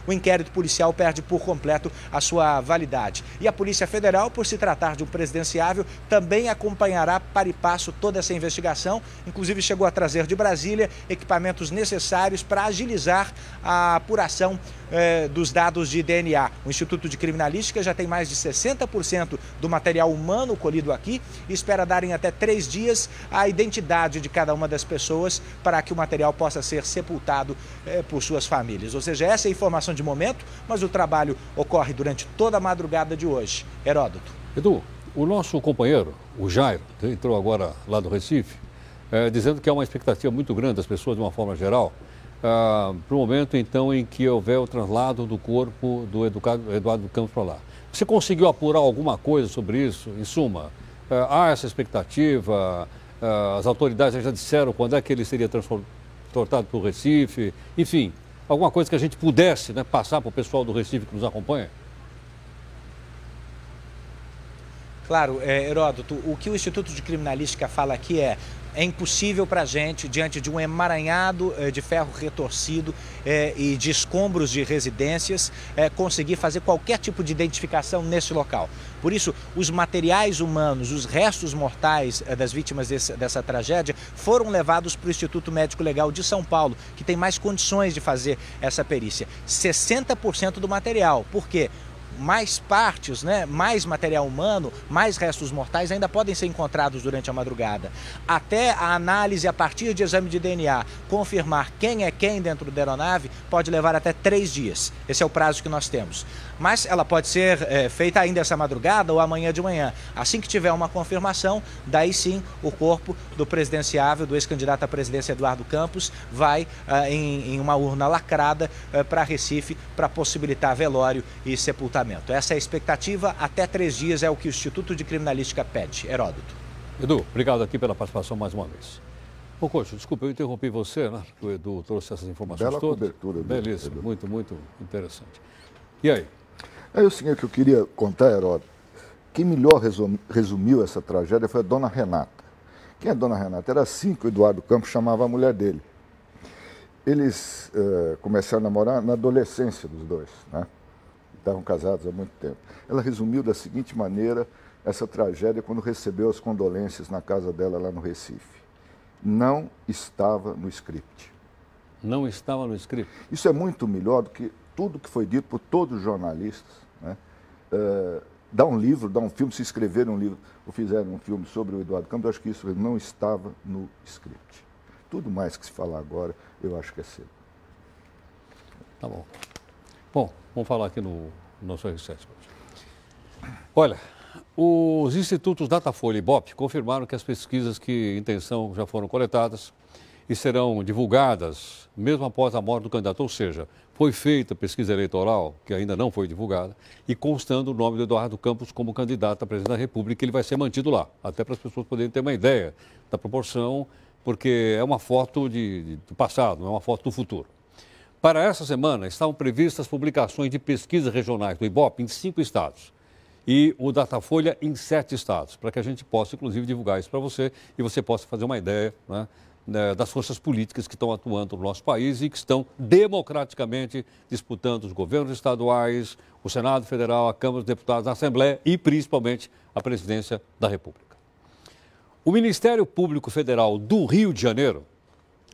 o inquérito policial perde por completo a sua validade. E a Polícia Federal, por se tratar de um presidenciável, também acompanhará para e passo toda essa investigação. Inclusive chegou a trazer de Brasília equipamentos necessários para agilizar a apuração dos dados de DNA. O Instituto de Criminalística já tem mais de 60% do material humano colhido aqui e espera dar em até 3 dias a identidade de cada uma das pessoas para que o material possa ser sepultado por suas famílias. Ou seja, essa é a informação de momento, mas o trabalho ocorre durante toda a madrugada de hoje. Heródoto. Edu, o nosso companheiro, o Jairo, que entrou agora lá do Recife, dizendo que há uma expectativa muito grande das pessoas de uma forma geral, para o momento, então, em que houver o traslado do corpo do Eduardo Campos para lá. Você conseguiu apurar alguma coisa sobre isso? Em suma, há essa expectativa? As autoridades já disseram quando é que ele seria transportado para o Recife? Enfim, alguma coisa que a gente pudesse, né, passar para o pessoal do Recife que nos acompanha? Claro, Heródoto, o que o Instituto de Criminalística fala aqui é impossível para a gente, diante de um emaranhado de ferro retorcido e de escombros de residências, conseguir fazer qualquer tipo de identificação nesse local. Por isso, os materiais humanos, os restos mortais das vítimas dessa tragédia foram levados para o Instituto Médico Legal de São Paulo, que tem mais condições de fazer essa perícia. 60% do material. Por quê? Mais partes, né, mais material humano, mais restos mortais ainda podem ser encontrados durante a madrugada. Até a análise a partir de exame de DNA confirmar quem é quem dentro da aeronave pode levar até 3 dias. Esse é o prazo que nós temos. Mas ela pode ser feita ainda essa madrugada ou amanhã de manhã. Assim que tiver uma confirmação, daí sim o corpo do presidenciável, do ex-candidato à presidência Eduardo Campos, vai em uma urna lacrada para Recife para possibilitar velório e sepultamento. Essa é a expectativa, até 3 dias é o que o Instituto de Criminalística pede. Heródoto. Edu, obrigado aqui pela participação mais uma vez. Ô, Coxo, desculpa, eu interrompi você, né? O Edu trouxe essas informações Bela todas. Cobertura. Belíssimo, muito, muito interessante. E aí? É o seguinte que eu queria contar, Heródoto. Quem melhor resumiu essa tragédia foi a dona Renata. Quem é a dona Renata? Era assim que o Eduardo Campos chamava a mulher dele. Eles começaram a namorar na adolescência dos dois, né? Estavam casados há muito tempo. Ela resumiu da seguinte maneira essa tragédia quando recebeu as condolências na casa dela lá no Recife. Não estava no script. Não estava no script? Isso é muito melhor do que tudo que foi dito por todos os jornalistas, né? Dá um livro, dá um filme, se escreverem um livro ou fizerem um filme sobre o Eduardo Campos, eu acho que isso não estava no script. Tudo mais que se falar agora, eu acho que é cedo. Tá bom. Bom, vamos falar aqui no nosso R7. Olha, os institutos Datafolha e Ibope confirmaram que as pesquisas que intenção já foram coletadas e serão divulgadas mesmo após a morte do candidato, ou seja, foi feita a pesquisa eleitoral, que ainda não foi divulgada, e constando o nome do Eduardo Campos como candidato a presidente da República, ele vai ser mantido lá, até para as pessoas poderem ter uma ideia da proporção, porque é uma foto do passado, não é uma foto do futuro. Para essa semana, estavam previstas publicações de pesquisas regionais do Ibope em 5 estados e o Datafolha em 7 estados, para que a gente possa, inclusive, divulgar isso para você e você possa fazer uma ideia, né, das forças políticas que estão atuando no nosso país e que estão democraticamente disputando os governos estaduais, o Senado Federal, a Câmara dos Deputados, a Assembleia e, principalmente, a Presidência da República. O Ministério Público Federal do Rio de Janeiro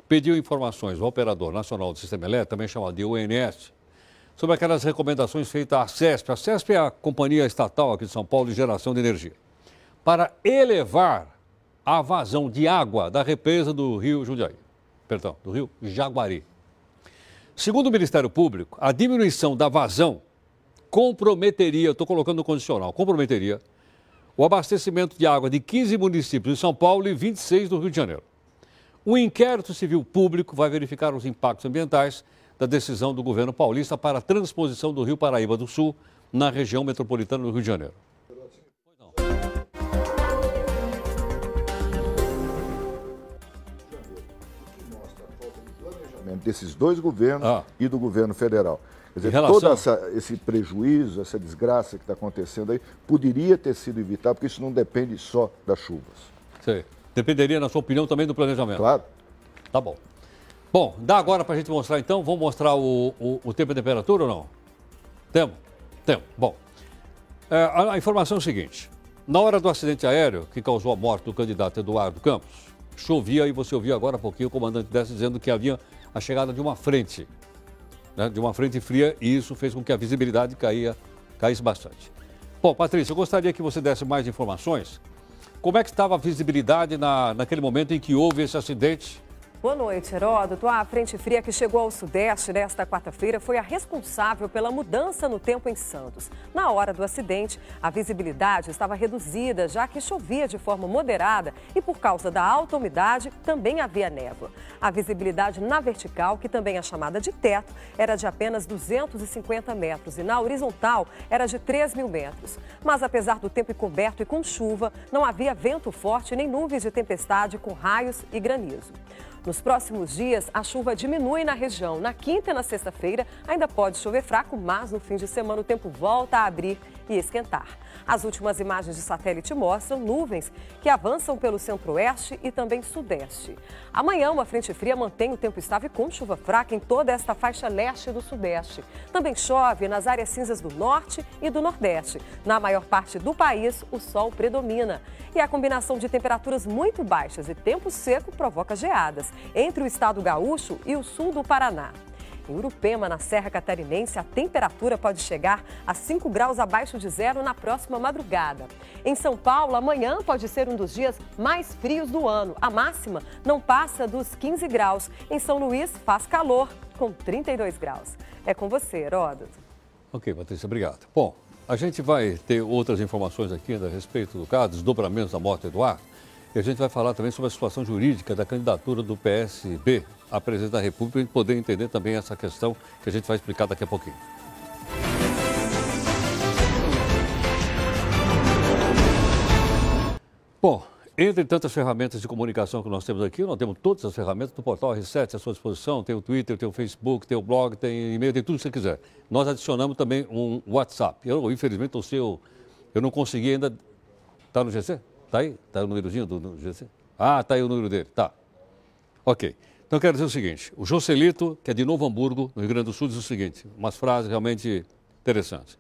pediu informações ao Operador Nacional do Sistema Elétrico, também chamado de ONS, sobre aquelas recomendações feitas à CESP. A CESP é a companhia estatal aqui de São Paulo de geração de energia, para elevar a vazão de água da represa do Rio do Rio Jaguari. Segundo o Ministério Público, a diminuição da vazão comprometeria, estou colocando no condicional, comprometeria o abastecimento de água de 15 municípios de São Paulo e 26 do Rio de Janeiro. O inquérito civil público vai verificar os impactos ambientais da decisão do governo paulista para a transposição do Rio Paraíba do Sul na região metropolitana do Rio de Janeiro. Desses dois governos e do governo federal. Quer dizer, todo esse prejuízo, essa desgraça que está acontecendo aí, poderia ter sido evitado, porque isso não depende só das chuvas. Sim. Dependeria, na sua opinião, também do planejamento. Claro. Tá bom. Bom, dá agora para a gente mostrar, então. Vamos mostrar o tempo e a temperatura ou não? Temos? Temos. Bom, a informação é o seguinte. Na hora do acidente aéreo que causou a morte do candidato Eduardo Campos, chovia e você ouviu agora há pouquinho o comandante dessa dizendo que havia a chegada de uma frente, né, de uma frente fria, e isso fez com que a visibilidade caísse bastante. Bom, Patrícia, eu gostaria que você desse mais informações. Como é que estava a visibilidade naquele momento em que houve esse acidente? Boa noite, Heródoto. A frente fria que chegou ao sudeste nesta quarta-feira foi a responsável pela mudança no tempo em Santos. Na hora do acidente, a visibilidade estava reduzida, já que chovia de forma moderada e por causa da alta umidade também havia névoa. A visibilidade na vertical, que também é chamada de teto, era de apenas 250 metros e na horizontal era de 3.000 metros. Mas apesar do tempo encoberto e com chuva, não havia vento forte nem nuvens de tempestade com raios e granizo. Nos próximos dias, a chuva diminui na região. Na quinta e na sexta-feira, ainda pode chover fraco, mas no fim de semana o tempo volta a abrir e esquentar. As últimas imagens de satélite mostram nuvens que avançam pelo centro-oeste e também sudeste. Amanhã, uma frente fria mantém o tempo estável com chuva fraca em toda esta faixa leste do sudeste. Também chove nas áreas cinzas do norte e do nordeste. Na maior parte do país, o sol predomina. E a combinação de temperaturas muito baixas e tempo seco provoca geadas entre o estado gaúcho e o sul do Paraná. Em Urupema, na Serra Catarinense, a temperatura pode chegar a 5 graus abaixo de zero na próxima madrugada. Em São Paulo, amanhã pode ser um dos dias mais frios do ano. A máxima não passa dos 15 graus. Em São Luís, faz calor, com 32 graus. É com você, Heródoto. Ok, Patrícia, obrigado. Bom, a gente vai ter outras informações aqui a respeito do caso, desdobramentos da morte do Eduardo. E a gente vai falar também sobre a situação jurídica da candidatura do PSB à presidência da República, para a gente poder entender também essa questão que a gente vai explicar daqui a pouquinho. Bom, entre tantas ferramentas de comunicação que nós temos aqui, nós temos todas as ferramentas do portal R7 à sua disposição. Tem o Twitter, tem o Facebook, tem o blog, tem e-mail, tem tudo que você quiser. Nós adicionamos também um WhatsApp. Eu, infelizmente, eu não consegui ainda... Está no GC? Está aí? Está o númerozinho do GC? Ah, está aí o número dele. Tá. Ok. Então, eu quero dizer o seguinte. O Joselito, que é de Novo Hamburgo, no Rio Grande do Sul, diz o seguinte. Umas frases realmente interessantes.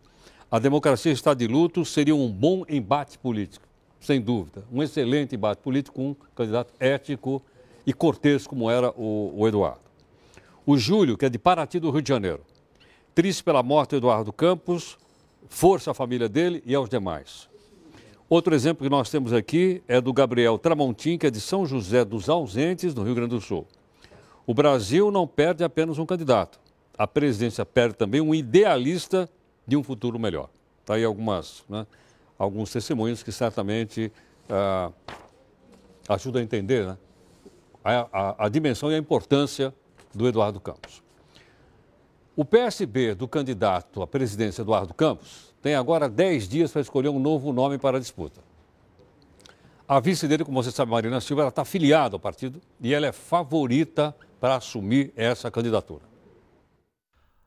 A democracia está de luto, seria um bom embate político. Sem dúvida. Um excelente embate político com um candidato ético e cortês, como era o Eduardo. O Júlio, que é de Paraty, do Rio de Janeiro. Triste pela morte do Eduardo Campos, força à família dele e aos demais. Outro exemplo que nós temos aqui é do Gabriel Tramontim, que é de São José dos Ausentes, no Rio Grande do Sul. O Brasil não perde apenas um candidato. A presidência perde também um idealista de um futuro melhor. Está aí algumas alguns testemunhos que certamente ajudam a entender, né, a dimensão e a importância do Eduardo Campos. O PSB do candidato à presidência Eduardo Campos tem agora 10 dias para escolher um novo nome para a disputa. A vice dele, como você sabe, Marina Silva, ela está afiliada ao partido e ela é favorita para assumir essa candidatura.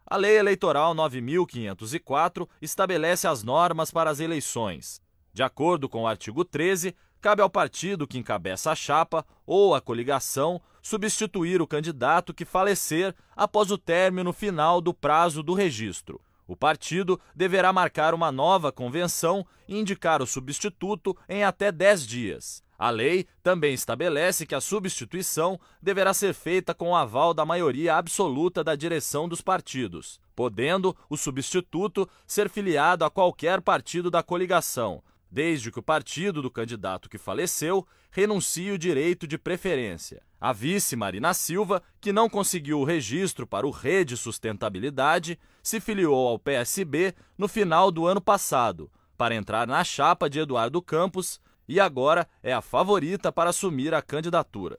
A Lei Eleitoral 9.504 estabelece as normas para as eleições. De acordo com o artigo 13, cabe ao partido que encabeça a chapa ou a coligação substituir o candidato que falecer após o término final do prazo do registro. O partido deverá marcar uma nova convenção e indicar o substituto em até 10 dias. A lei também estabelece que a substituição deverá ser feita com o aval da maioria absoluta da direção dos partidos, podendo o substituto ser filiado a qualquer partido da coligação, desde que o partido do candidato que faleceu renuncie o direito de preferência. A vice Marina Silva, que não conseguiu o registro para o Rede Sustentabilidade, se filiou ao PSB no final do ano passado, para entrar na chapa de Eduardo Campos, e agora é a favorita para assumir a candidatura.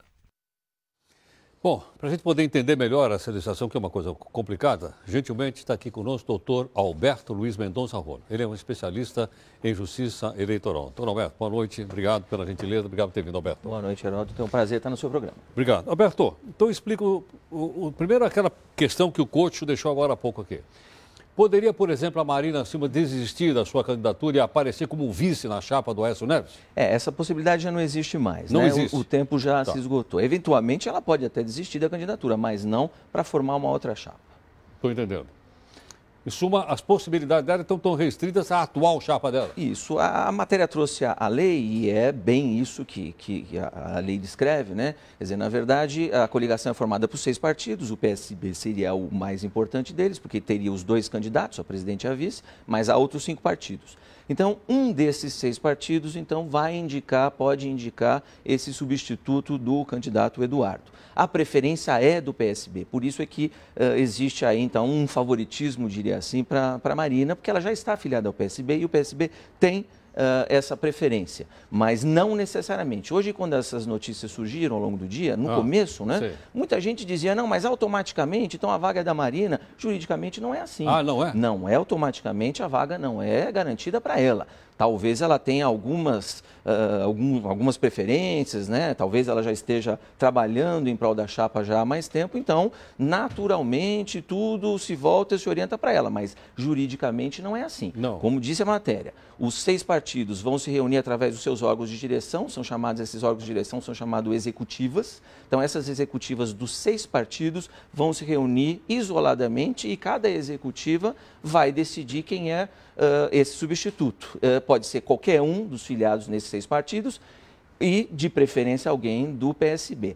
Bom, para a gente poder entender melhor essa legislação, que é uma coisa complicada, gentilmente está aqui conosco o doutor Alberto Luiz Mendonça Rolo. Ele é um especialista em justiça eleitoral. Doutor Alberto, boa noite, obrigado pela gentileza, obrigado por ter vindo, Alberto. Boa noite, Heródoto, tem um prazer estar no seu programa. Obrigado. Alberto, então explico primeiro aquela questão que o Couto deixou agora há pouco aqui. Poderia, por exemplo, a Marina Silva desistir da sua candidatura e aparecer como vice na chapa do Aécio Neves? Essa possibilidade já não existe mais. Não né? existe. O tempo já se esgotou. Eventualmente, ela pode até desistir da candidatura, mas não para formar uma outra chapa. Estou entendendo. Em suma, as possibilidades dela estão tão restritas à atual chapa dela. Isso. A matéria trouxe a lei e é bem isso que a lei descreve, né? Quer dizer, na verdade, a coligação é formada por 6 partidos, o PSB seria o mais importante deles, porque teria os 2 candidatos, a presidente e a vice, mas há outros 5 partidos. Então, um desses 6 partidos, então, pode indicar esse substituto do candidato Eduardo. A preferência é do PSB, por isso é que existe aí, então, um favoritismo, diria assim, para a Marina, porque ela já está afiliada ao PSB e o PSB tem essa preferência, mas não necessariamente. Hoje, quando essas notícias surgiram ao longo do dia, no começo, né, muita gente dizia, não, mas automaticamente, então a vaga é da Marina. Juridicamente não é assim. Ah, não é? Não é automaticamente, a vaga não é garantida para ela. Talvez ela tenha algumas preferências, né? Talvez ela já esteja trabalhando em prol da chapa já há mais tempo, então, naturalmente, tudo se volta e se orienta para ela, mas juridicamente não é assim. Não. Como disse a matéria, os 6 partidos vão se reunir através dos seus órgãos de direção, esses órgãos de direção são chamados executivas, então essas executivas dos 6 partidos vão se reunir isoladamente e cada executiva vai decidir quem é esse substituto. Pode ser qualquer um dos filiados nesses 6 partidos e, de preferência, alguém do PSB.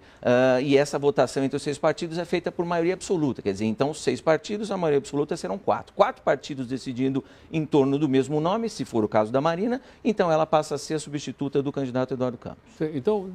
E essa votação entre os 6 partidos é feita por maioria absoluta, quer dizer, então, os 6 partidos, a maioria absoluta serão 4. 4 partidos decidindo em torno do mesmo nome, se for o caso da Marina, então ela passa a ser a substituta do candidato Eduardo Campos. Então,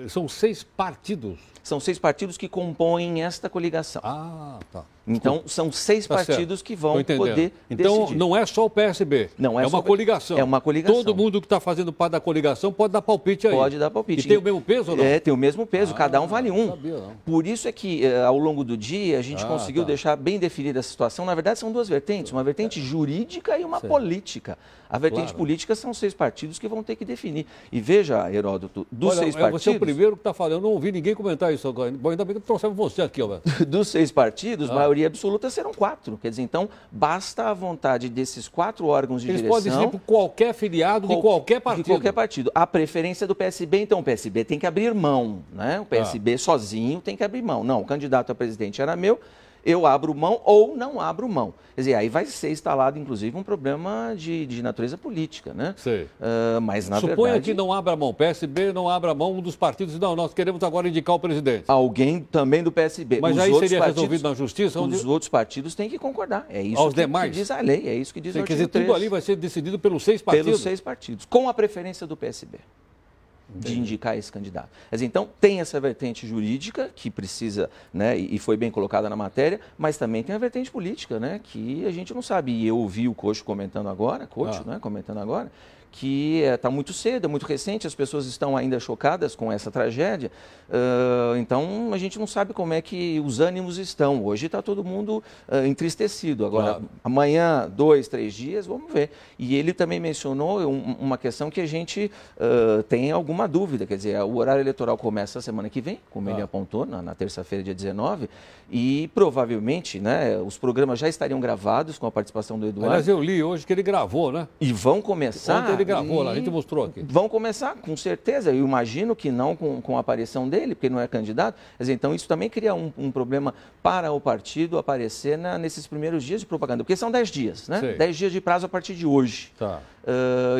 são 6 partidos? São 6 partidos que compõem esta coligação. Ah, tá. Então, são 6 partidos que vão poder então, decidir. não é só o PSB, não é uma coligação. É uma coligação. Todo mundo que está fazendo parte da coligação pode dar palpite aí. Pode dar palpite. E tem o mesmo peso ou não? Tem o mesmo peso, cada um vale um. Não sabia, não. Por isso é que, ao longo do dia, a gente conseguiu deixar bem definida essa situação. Na verdade, são 2 vertentes, uma vertente jurídica e uma política. A vertente política são 6 partidos que vão ter que definir. E veja, Heródoto, dos 6 partidos... Você é o primeiro que está falando, eu não ouvi ninguém comentar isso agora. Bom, ainda bem que trouxemos você aqui, Alberto. Dos 6 partidos, maioria absoluta serão 4. Quer dizer, então, basta a vontade desses 4 órgãos de direção... Eles podem ser por qualquer filiado de qualquer partido. De qualquer partido. A preferência do PSB, então, o PSB tem que abrir mão, né? O PSB sozinho tem que abrir mão. Não, o candidato a presidente era meu, eu abro mão ou não abro mão. Quer dizer, aí vai ser instalado, inclusive, um problema de natureza política, né? Sei. Mas, na Suponha verdade... que não abra mão, PSB não abra mão, um dos partidos, não, nós queremos agora indicar o presidente. Alguém também do PSB. Mas aí seria resolvido na justiça? Os outros partidos têm que concordar. É isso aos demais? Que diz a lei, é isso que diz o artigo 3. Quer dizer, tudo ali vai ser decidido pelos 6 partidos? Pelos 6 partidos, com a preferência do PSB. De indicar esse candidato. Mas, então, tem essa vertente jurídica, que precisa, né, e foi bem colocada na matéria, mas também tem a vertente política, né, que a gente não sabe. E eu ouvi o Couto comentando agora, que está muito cedo, é muito recente, as pessoas estão ainda chocadas com essa tragédia, então a gente não sabe como é que os ânimos estão. Hoje está todo mundo entristecido. Agora, amanhã, 2, 3 dias, vamos ver. E ele também mencionou uma questão que a gente tem alguma dúvida, quer dizer, o horário eleitoral começa a semana que vem, como ele apontou, na terça-feira, dia 19, e provavelmente, né, os programas já estariam gravados com a participação do Eduardo. Aliás, eu li hoje que ele gravou, né? E vão começar... Ontem ele gravou lá, a gente mostrou aqui. Vão começar, com certeza. Eu imagino que não com a aparição dele, porque não é candidato. Quer dizer, então, isso também cria um problema para o partido aparecer nesses primeiros dias de propaganda. Porque são 10 dias, né? Sei. 10 dias de prazo a partir de hoje. Tá.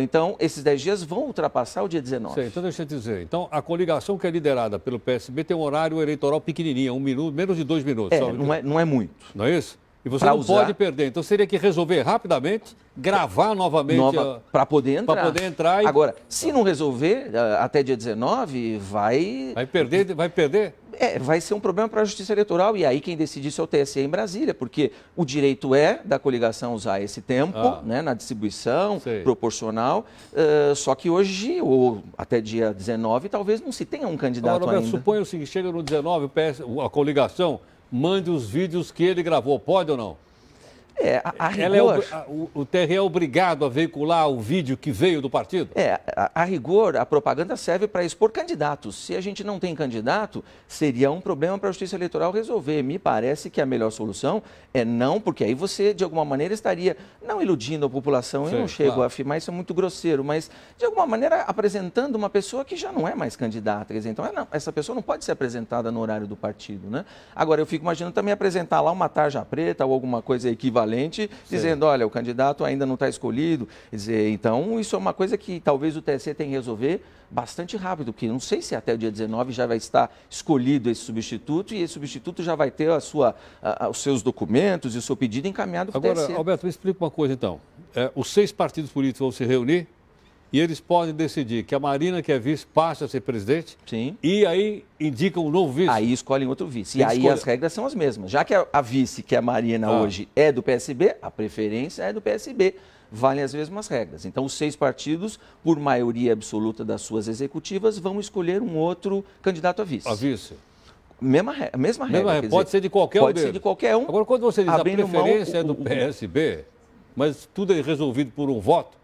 Então, esses 10 dias vão ultrapassar o dia 19. Sei, então deixa eu te dizer. Então, a coligação que é liderada pelo PSB tem um horário eleitoral pequenininho, 1 minuto, menos de 2 minutos. Não é muito. Não é isso? E você não pode perder. Então, seria que resolver rapidamente, gravar novamente... Para poder entrar. Para poder entrar. Agora, se não resolver, até dia 19, vai... Vai perder? Vai ser um problema para a Justiça Eleitoral, e aí quem decide isso é o TSE em Brasília, porque o direito é da coligação usar esse tempo, né, na distribuição proporcional, só que hoje, ou até dia 19, talvez não se tenha um candidato ainda. Suponha o seguinte, chega no 19, a coligação mande os vídeos que ele gravou, pode ou não? A rigor... o TRE é obrigado a veicular o vídeo que veio do partido? A rigor, a propaganda serve para expor candidatos. Se a gente não tem candidato, seria um problema para a Justiça Eleitoral resolver. Me parece que a melhor solução é não, porque aí você, de alguma maneira, estaria não iludindo a população, eu não chego a afirmar, isso é muito grosseiro, mas, de alguma maneira, apresentando uma pessoa que já não é mais candidata. Quer dizer, então, essa pessoa não pode ser apresentada no horário do partido, né? Agora, eu fico imaginando também apresentar lá uma tarja preta ou alguma coisa equivalente, dizendo, olha, o candidato ainda não está escolhido. Quer dizer, então, isso é uma coisa que talvez o TSE tenha que resolver bastante rápido, porque não sei se até o dia 19 já vai estar escolhido esse substituto, e esse substituto já vai ter os seus documentos e o seu pedido encaminhado para o TSE. Agora, Alberto, me explica uma coisa então. Os 6 partidos políticos vão se reunir e eles podem decidir que a Marina, que é vice, passe a ser presidente. Sim. E aí indicam um novo vice. Aí escolhem outro vice. E aí as regras são as mesmas. Já que a vice, que é a Marina hoje, é do PSB, a preferência é do PSB. Valem as mesmas regras. Então, os 6 partidos, por maioria absoluta das suas executivas, vão escolher um outro candidato a vice. A vice. Mesma regra. Pode ser de qualquer um. Pode ser de qualquer um. Agora, quando você diz a preferência é do PSB, mas tudo é resolvido por um voto,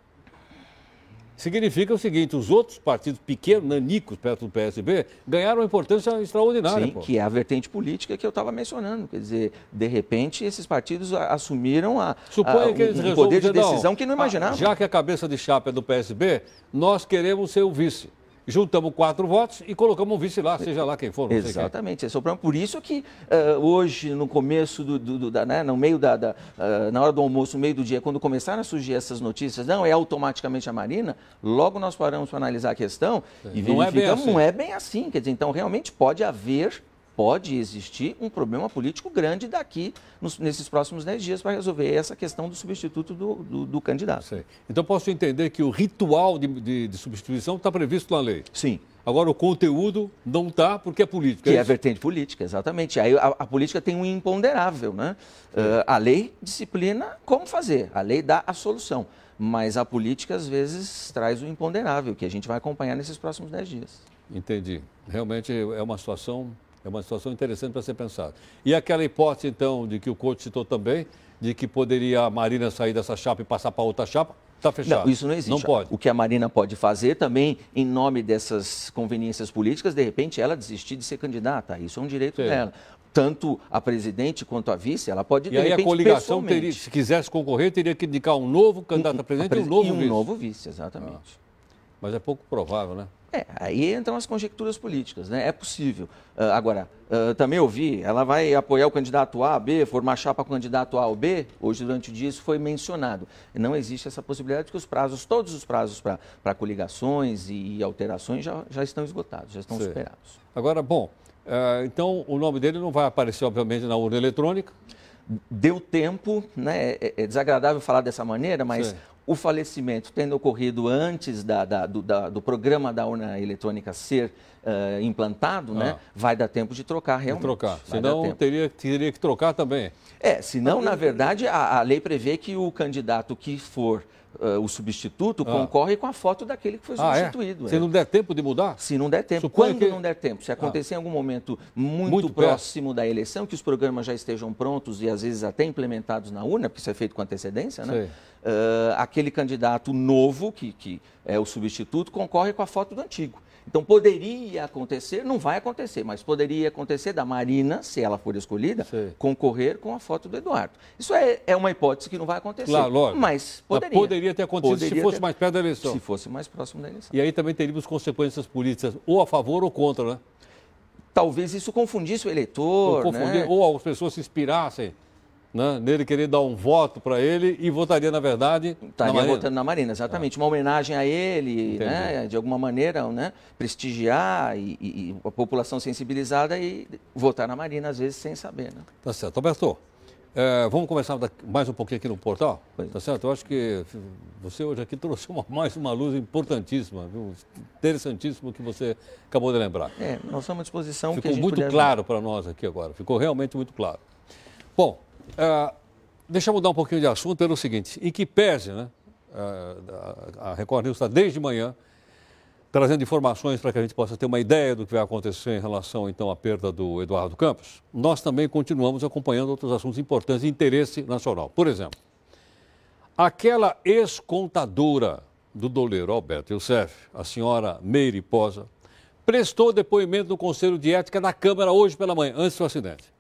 significa o seguinte, os outros partidos pequenos, nanicos, perto do PSB, ganharam uma importância extraordinária. Sim, que é a vertente política que eu estava mencionando. Quer dizer, de repente, esses partidos assumiram um poder de decisão que não imaginavam. Já que a cabeça de chapa é do PSB, nós queremos ser o vice. Juntamos 4 votos e colocamos um vice lá, seja lá quem for. Exatamente, esse é o problema. Por isso que hoje, no começo, né, no meio na hora do almoço, no meio do dia, quando começaram a surgir essas notícias, não, é automaticamente a Marina, logo nós paramos para analisar a questão e verificamos, não é bem assim. Quer dizer, então, realmente pode existir um problema político grande daqui, nesses próximos 10 dias, para resolver essa questão do substituto do candidato. Sei. Então, posso entender que o ritual de substituição está previsto na lei? Sim. Agora, o conteúdo não está porque é política. Que é a vertente política, exatamente. Aí a política tem um imponderável, né? A lei disciplina como fazer, a lei dá a solução. Mas a política, às vezes, traz o imponderável, que a gente vai acompanhar nesses próximos 10 dias. Entendi. Realmente é uma situação interessante para ser pensada. E aquela hipótese, então, de que o Couto citou também, de que poderia a Marina sair dessa chapa e passar para outra chapa, está fechado. Não, isso não existe. Não pode. O que a Marina pode fazer também, em nome dessas conveniências políticas, de repente ela desistir de ser candidata. Isso é um direito dela. Tanto a presidente quanto a vice, ela pode, de repente, a coligação, se quisesse concorrer, teria que indicar um novo candidato a presidente e um novo vice. Um novo vice, exatamente. Mas é pouco provável, né? Aí entram as conjecturas políticas, né? É possível. Agora, também ouvi, ela vai apoiar o candidato A, B, formar chapa com o candidato A ou B? Hoje, durante o dia, isso foi mencionado. Não existe essa possibilidade, porque todos os prazos para coligações e alterações já estão esgotados, já estão superados. Agora, bom, então o nome dele não vai aparecer, obviamente, na urna eletrônica? Deu tempo, né? É desagradável falar dessa maneira, mas o falecimento tendo ocorrido antes do programa da urna eletrônica ser implantado, né, vai dar tempo de trocar realmente. Senão teria que trocar também. Senão, na verdade, a lei prevê que o candidato que for o substituto concorre com a foto daquele que foi substituído. Se não der tempo de mudar? Se não der tempo. Quando não der tempo, se acontecer em algum momento muito próximo da eleição, que os programas já estejam prontos e às vezes até implementados na urna, porque isso é feito com antecedência, né? Aquele candidato novo, que é o substituto, concorre com a foto do antigo. Então, poderia acontecer, não vai acontecer, mas poderia acontecer da Marina, se ela for escolhida, concorrer com a foto do Eduardo. Isso é uma hipótese que não vai acontecer, mas poderia. Poderia ter acontecido se fosse mais perto da eleição. Se fosse mais próximo da eleição. E aí também teríamos consequências políticas, ou a favor ou contra, né? Talvez isso confundisse o eleitor, né? Ou as pessoas se inspirassem, né, nele querer dar um voto para ele e votaria, na verdade, estaria votando na Marina, exatamente. Uma homenagem a ele, né, de alguma maneira, né, prestigiar e a população sensibilizada e votar na Marina, às vezes, sem saber. Né? Tá certo. Alberto, vamos começar mais um pouquinho aqui no portal? Tá certo? Eu acho que você hoje aqui trouxe mais uma luz importantíssima, viu? Interessantíssimo que você acabou de lembrar. Nós estamos à disposição. Ficou muito claro para nós aqui agora, ficou realmente muito claro. Bom, deixa eu mudar um pouquinho de assunto pelo seguinte, em que pese, né, a Record News está desde manhã trazendo informações para que a gente possa ter uma ideia do que vai acontecer em relação, então, à perda do Eduardo Campos, nós também continuamos acompanhando outros assuntos importantes de interesse nacional. Por exemplo, aquela ex-contadora do doleiro Alberto Youssef, a senhora Meire Posa, prestou depoimento no Conselho de Ética da Câmara hoje pela manhã, antes do acidente.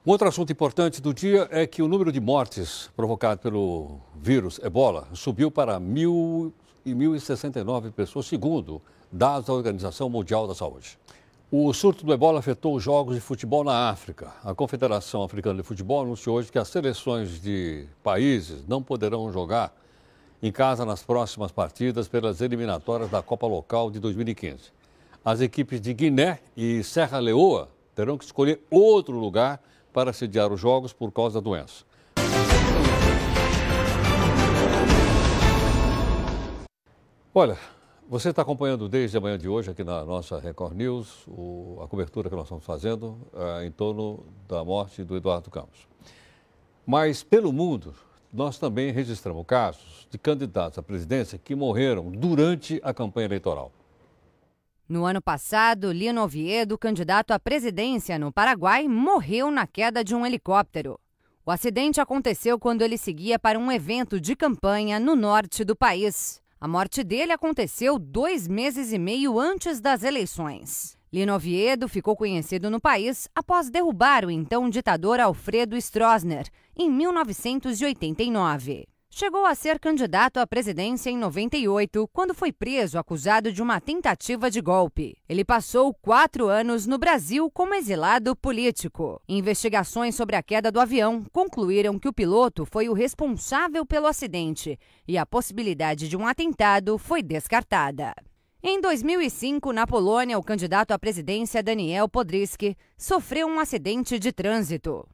Um outro assunto importante do dia é que o número de mortes provocado pelo vírus Ebola subiu para 1.069 pessoas, segundo dados da Organização Mundial da Saúde. O surto do Ebola afetou os jogos de futebol na África. A Confederação Africana de Futebol anunciou hoje que as seleções de países não poderão jogar em casa nas próximas partidas pelas eliminatórias da Copa Local de 2015. As equipes de Guiné e Serra Leoa terão que escolher outro lugar para sediar os jogos por causa da doença. Olha, você está acompanhando desde a manhã de hoje aqui na nossa Record News a cobertura que nós estamos fazendo em torno da morte do Eduardo Campos. Mas pelo mundo, nós também registramos casos de candidatos à presidência que morreram durante a campanha eleitoral. No ano passado, Lino Oviedo, candidato à presidência no Paraguai, morreu na queda de um helicóptero. O acidente aconteceu quando ele seguia para um evento de campanha no norte do país. A morte dele aconteceu 2 meses e meio antes das eleições. Lino Oviedo ficou conhecido no país após derrubar o então ditador Alfredo Stroessner, em 1989. Chegou a ser candidato à presidência em 98, quando foi preso acusado de uma tentativa de golpe. Ele passou 4 anos no Brasil como exilado político. Investigações sobre a queda do avião concluíram que o piloto foi o responsável pelo acidente e a possibilidade de um atentado foi descartada. Em 2005, na Polônia, o candidato à presidência Daniel Podryski sofreu um acidente de trânsito.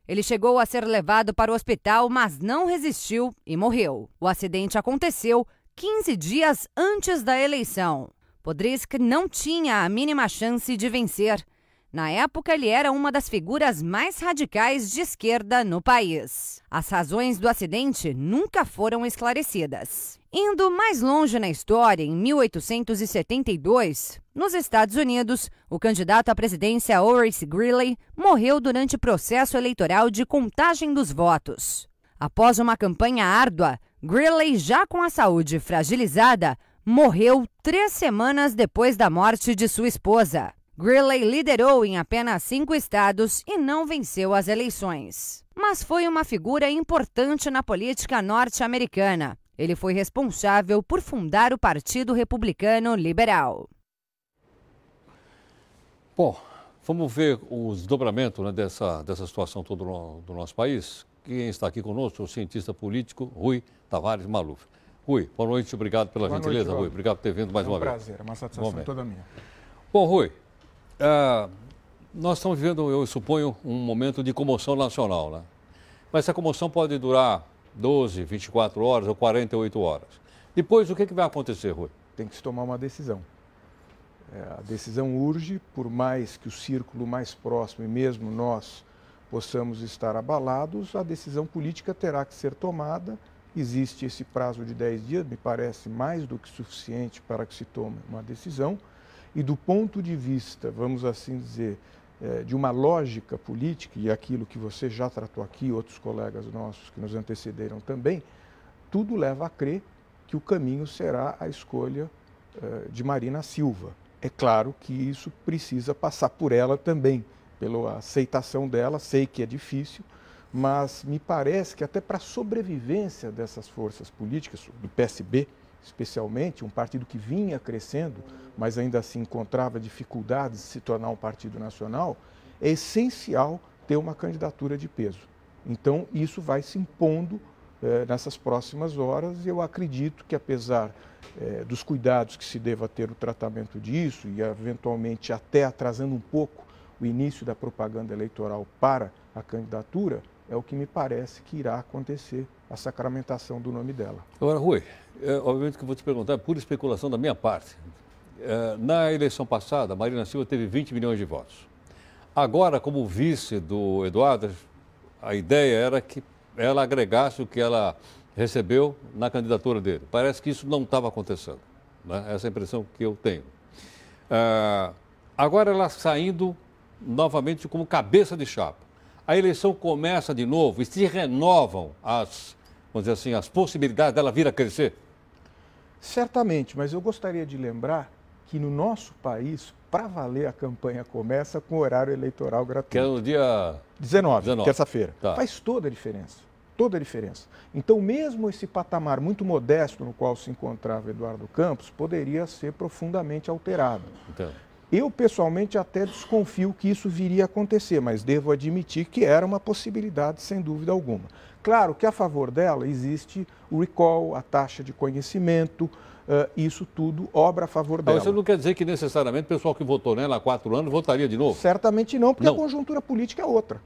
Ele chegou a ser levado para o hospital, mas não resistiu e morreu. O acidente aconteceu 15 dias antes da eleição. Podryski não tinha a mínima chance de vencer. Na época, ele era uma das figuras mais radicais de esquerda no país. As razões do acidente nunca foram esclarecidas. Indo mais longe na história, em 1872, nos Estados Unidos, o candidato à presidência Horace Greeley morreu durante o processo eleitoral de contagem dos votos. Após uma campanha árdua, Greeley, já com a saúde fragilizada, morreu 3 semanas depois da morte de sua esposa. Greeley liderou em apenas 5 estados e não venceu as eleições. Mas foi uma figura importante na política norte-americana. Ele foi responsável por fundar o Partido Republicano Liberal. Bom, vamos ver o desdobramento, né, dessa situação toda do nosso país. Quem está aqui conosco é o cientista político Rui Tavares Maluf. Rui, boa noite, obrigado pela gentileza, Rui. Obrigado por ter vindo mais uma vez. É um prazer, é uma satisfação toda minha. Bom, Rui, nós estamos vivendo, eu suponho, um momento de comoção nacional, né? Mas essa comoção pode durar 12, 24 horas ou 48 horas. Depois, o que vai acontecer, Rui? Tem que se tomar uma decisão. A decisão urge, por mais que o círculo mais próximo e mesmo nós possamos estar abalados, a decisão política terá que ser tomada existe esse prazo de 10 dias, me parece mais do que suficiente para que se tome uma decisão. E do ponto de vista, vamos assim dizer, de uma lógica política, e aquilo que você já tratou aqui, outros colegas nossos que nos antecederam também, tudo leva a crer que o caminho será a escolha de Marina Silva. É claro que isso precisa passar por ela também, pela aceitação dela, sei que é difícil, mas me parece que até para a sobrevivência dessas forças políticas, do PSB especialmente, um partido que vinha crescendo, mas ainda assim encontrava dificuldades de se tornar um partido nacional, é essencial ter uma candidatura de peso. Então, isso vai se impondo nessas próximas horas, e eu acredito que, apesar dos cuidados que se deva ter o tratamento disso, e eventualmente até atrasando um pouco o início da propaganda eleitoral para a candidatura, é o que me parece que irá acontecer, a sacramentação do nome dela. Agora, Rui, obviamente que eu vou te perguntar, por especulação da minha parte. Na eleição passada, Marina Silva teve 20 milhões de votos. Agora, como vice do Eduardo, a ideia era que ela agregasse o que ela recebeu na candidatura dele. Parece que isso não estava acontecendo, né? Essa é a impressão que eu tenho. Agora ela saindo novamente como cabeça de chapa. A eleição começa de novo e se renovam as, vamos dizer assim, as possibilidades dela vir a crescer? Certamente, mas eu gostaria de lembrar que no nosso país, para valer, a campanha começa com o horário eleitoral gratuito. Que é no dia 19. Terça-feira. Tá. Faz toda a diferença. Toda a diferença. Então, mesmo esse patamar muito modesto no qual se encontrava Eduardo Campos, poderia ser profundamente alterado. Então. Eu, pessoalmente, até desconfio que isso viria a acontecer, mas devo admitir que era uma possibilidade, sem dúvida alguma. Claro que a favor dela existe o recall, a taxa de conhecimento, isso tudo obra a favor dela. Mas isso não quer dizer que necessariamente o pessoal que votou nela há 4 anos votaria de novo? Certamente não, porque a conjuntura política é outra.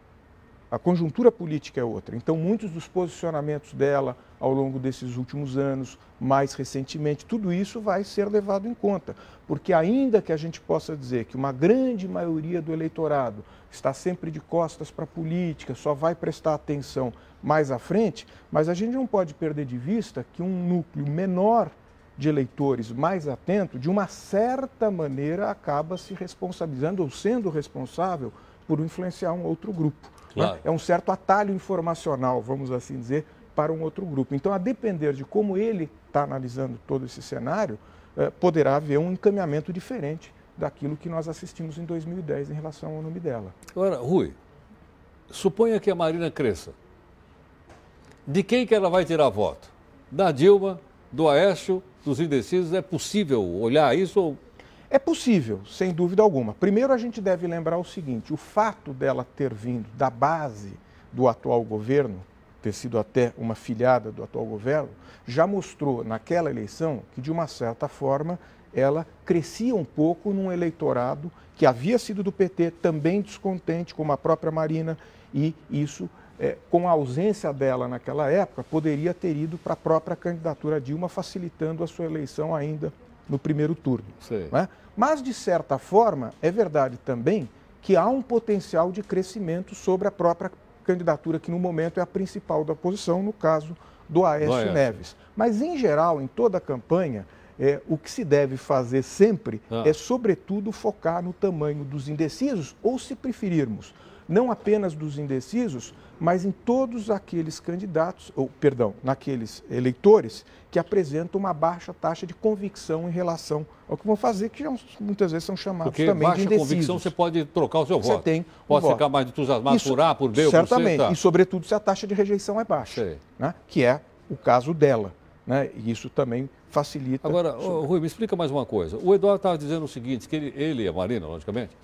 A conjuntura política é outra. Então, muitos dos posicionamentos dela ao longo desses últimos anos, mais recentemente, tudo isso vai ser levado em conta. Porque ainda que a gente possa dizer que uma grande maioria do eleitorado está sempre de costas para a política, só vai prestar atenção mais à frente, mas a gente não pode perder de vista que um núcleo menor de eleitores mais atento, de uma certa maneira, acaba se responsabilizando ou sendo responsável por influenciar um outro grupo. Claro. Né? É um certo atalho informacional, vamos assim dizer, para um outro grupo. Então, a depender de como ele está analisando todo esse cenário, poderá haver um encaminhamento diferente daquilo que nós assistimos em 2010 em relação ao nome dela. Agora, Rui, suponha que a Marina cresça. De quem que ela vai tirar voto? Da Dilma, do Aécio, dos indecisos? É possível olhar isso? É possível, sem dúvida alguma. Primeiro, a gente deve lembrar o seguinte, o fato dela ter vindo da base do atual governo, ter sido até uma filiada do atual governo, já mostrou naquela eleição que, de uma certa forma, ela crescia um pouco num eleitorado que havia sido do PT, também descontente, como a própria Marina, e isso, com a ausência dela naquela época, poderia ter ido para a própria candidatura Dilma, facilitando a sua eleição ainda no primeiro turno. Né? Mas, de certa forma, é verdade também que há um potencial de crescimento sobre a própria candidatura, que no momento é a principal da oposição, no caso do Aécio Neves. Mas, em geral, em toda a campanha, o que se deve fazer sempre é, sobretudo, focar no tamanho dos indecisos, ou, se preferirmos, não apenas dos indecisos, mas em todos aqueles candidatos, naqueles eleitores que apresentam uma baixa taxa de convicção em relação ao que vão fazer, que muitas vezes são chamados porque também de indecisos. Porque baixa convicção você pode trocar o seu voto. Tem pode ficar mais entusiasmado por A, por B ou por C. Certamente, e sobretudo se a taxa de rejeição é baixa, né? Que é o caso dela. Né? E isso também facilita. Agora, Rui, me explica mais uma coisa. O Eduardo estava dizendo o seguinte, que ele e a Marina, logicamente,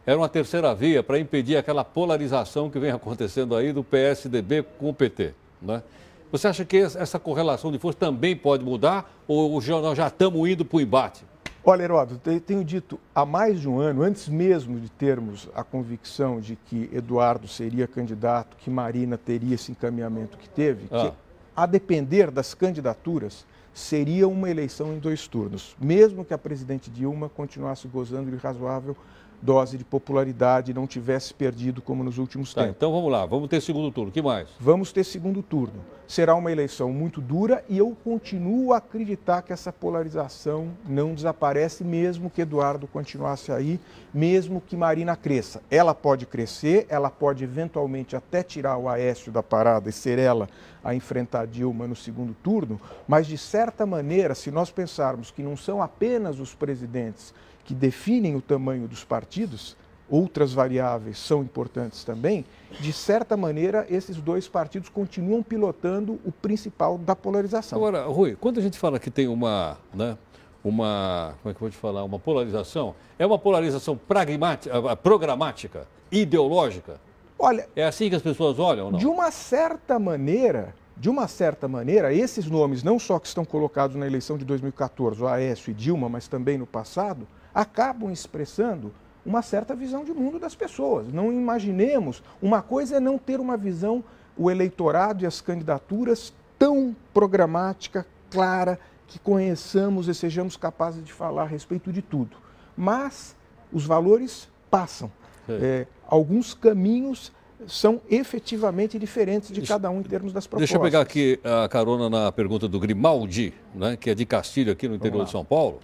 era uma terceira via para impedir aquela polarização que vem acontecendo aí do PSDB com o PT. Né? Você acha que essa correlação de força também pode mudar ou nós já estamos indo para o embate? Olha, Heródoto, tenho dito há mais de um ano, antes mesmo de termos a convicção de que Eduardo seria candidato, que Marina teria esse encaminhamento que teve, que, a depender das candidaturas, seria uma eleição em 2 turnos, mesmo que a presidente Dilma continuasse gozando de razoável dose de popularidade, não tivesse perdido como nos últimos tempos. Então vamos lá, vamos ter segundo turno. O que mais? Vamos ter segundo turno. Será uma eleição muito dura e eu continuo a acreditar que essa polarização não desaparece, mesmo que Eduardo continuasse aí, mesmo que Marina cresça. Ela pode crescer, ela pode eventualmente até tirar o Aécio da parada e ser ela a enfrentar Dilma no segundo turno, mas de certa maneira, se nós pensarmos que não são apenas os presidentes que definem o tamanho dos partidos, outras variáveis são importantes também, de certa maneira, esses dois partidos continuam pilotando o principal da polarização. Agora, Rui, quando a gente fala que tem uma como é que eu vou te falar, uma polarização, é uma polarização programática, ideológica? Olha, é assim que as pessoas olham ou não? De uma certa maneira, esses nomes, não só que estão colocados na eleição de 2014, o Aécio e Dilma, mas também no passado, acabam expressando uma certa visão de mundo das pessoas. Não imaginemos, uma coisa é não ter uma visão, o eleitorado e as candidaturas tão programática, clara, que conheçamos e sejamos capazes de falar a respeito de tudo. Mas os valores passam. Alguns caminhos são efetivamente diferentes de cada um em termos das propostas. Deixa eu pegar aqui a carona na pergunta do Grimaldi, né, que é de Castilho, aqui no interior de São Paulo.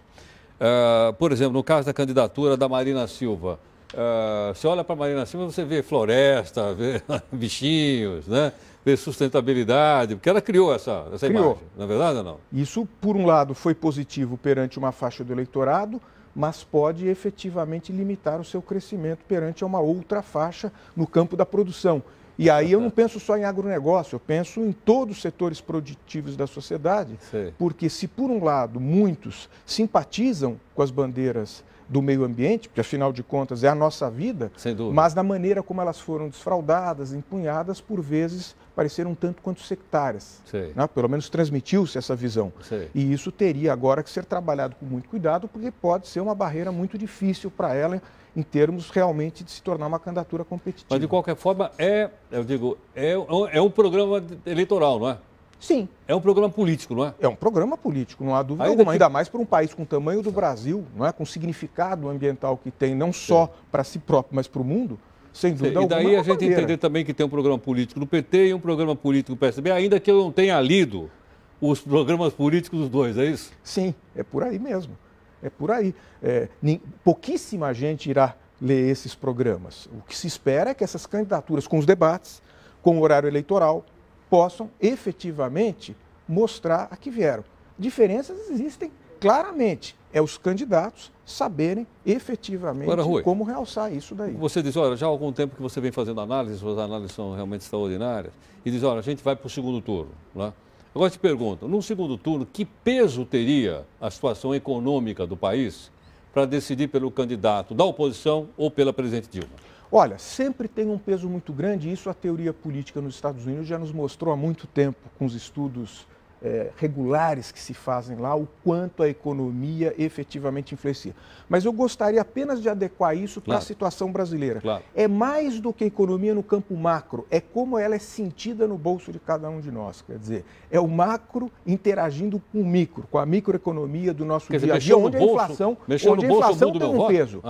Por exemplo, no caso da candidatura da Marina Silva, você olha para a Marina Silva, você vê floresta, vê bichinhos, né? Vê sustentabilidade, porque ela criou essa imagem, não é verdade ou não? Isso, por um lado, foi positivo perante uma faixa do eleitorado, mas pode efetivamente limitar o seu crescimento perante uma outra faixa no campo da produção. E aí eu não penso só em agronegócio, eu penso em todos os setores produtivos da sociedade, porque se por um lado muitos simpatizam com as bandeiras do meio ambiente, porque afinal de contas é a nossa vida, mas na maneira como elas foram desfraudadas, empunhadas, por vezes pareceram um tanto quanto sectárias. Né? Pelo menos transmitiu-se essa visão. E isso teria agora que ser trabalhado com muito cuidado, porque pode ser uma barreira muito difícil para ela em termos realmente de se tornar uma candidatura competitiva. Mas de qualquer forma, é um programa eleitoral, não é? Sim. É um programa político, não é? É um programa político, não há dúvida alguma. Ainda mais para um país com o tamanho do Brasil, não é? Com o significado ambiental que tem, não só para si próprio, mas para o mundo, sem dúvida alguma. E daí a gente entender também que tem um programa político do PT e um programa político do PSB, ainda que eu não tenha lido os programas políticos dos dois, é isso? Sim, é por aí mesmo. É por aí. Pouquíssima gente irá ler esses programas. O que se espera é que essas candidaturas, com os debates, com o horário eleitoral, possam efetivamente mostrar a que vieram. Diferenças existem claramente. É os candidatos saberem efetivamente como realçar isso daí. Você diz, olha, já há algum tempo que você vem fazendo análises, suas análises são realmente extraordinárias, e diz, olha, a gente vai para o segundo turno, né? Agora te pergunto, no segundo turno, que peso teria a situação econômica do país para decidir pelo candidato da oposição ou pela presidente Dilma? Olha, sempre tem um peso muito grande, e isso a teoria política nos Estados Unidos já nos mostrou há muito tempo, com os estudos regulares que se fazem lá, o quanto a economia efetivamente influencia. Mas eu gostaria apenas de adequar isso para a situação brasileira. É mais do que a economia no campo macro, é como ela é sentida no bolso de cada um de nós. Quer dizer, é o macro interagindo com o micro, com a microeconomia do nosso dia a dia, onde a inflação tem um peso.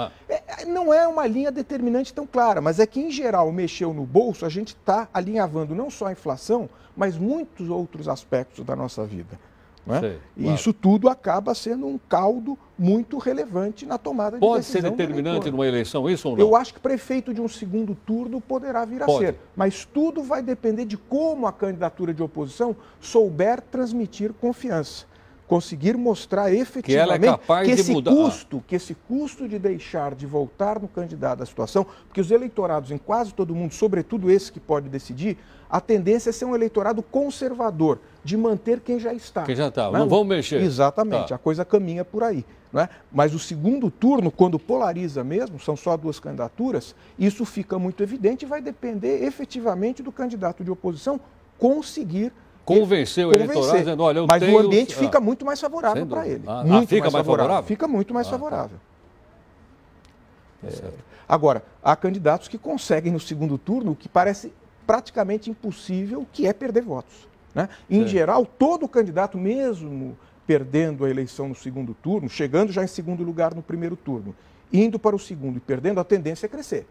Não é uma linha determinante tão clara, mas é que, em geral, mexeu no bolso, a gente está alinhavando não só a inflação, mas muitos outros aspectos da nossa vida. Não é? E isso tudo acaba sendo um caldo muito relevante na tomada de decisão. Pode ser determinante numa eleição, isso ou não? Eu acho que prefeito de um segundo turno poderá vir a ser, mas tudo vai depender de como a candidatura de oposição souber transmitir confiança. Conseguir mostrar efetivamente que ela é capaz de mudar. Que esse custo de deixar de voltar no candidato à situação, porque os eleitorados em quase todo mundo, sobretudo esse que pode decidir, a tendência é ser um eleitorado conservador, de manter quem já está. Quem já está, não vão mexer. Exatamente, a coisa caminha por aí. Não é? Mas o segundo turno, quando polariza mesmo, são só duas candidaturas, isso fica muito evidente e vai depender efetivamente do candidato de oposição conseguir convencer o eleitorado dizendo, olha, eu mas tenho... o ambiente fica muito mais favorável para ele. Fica mais favorável? Fica muito mais favorável. Agora, há candidatos que conseguem no segundo turno o que parece praticamente impossível, que é perder votos. Né? Em geral, todo candidato, mesmo perdendo a eleição no segundo turno, chegando já em segundo lugar no primeiro turno, indo para o segundo e perdendo, a tendência é crescer.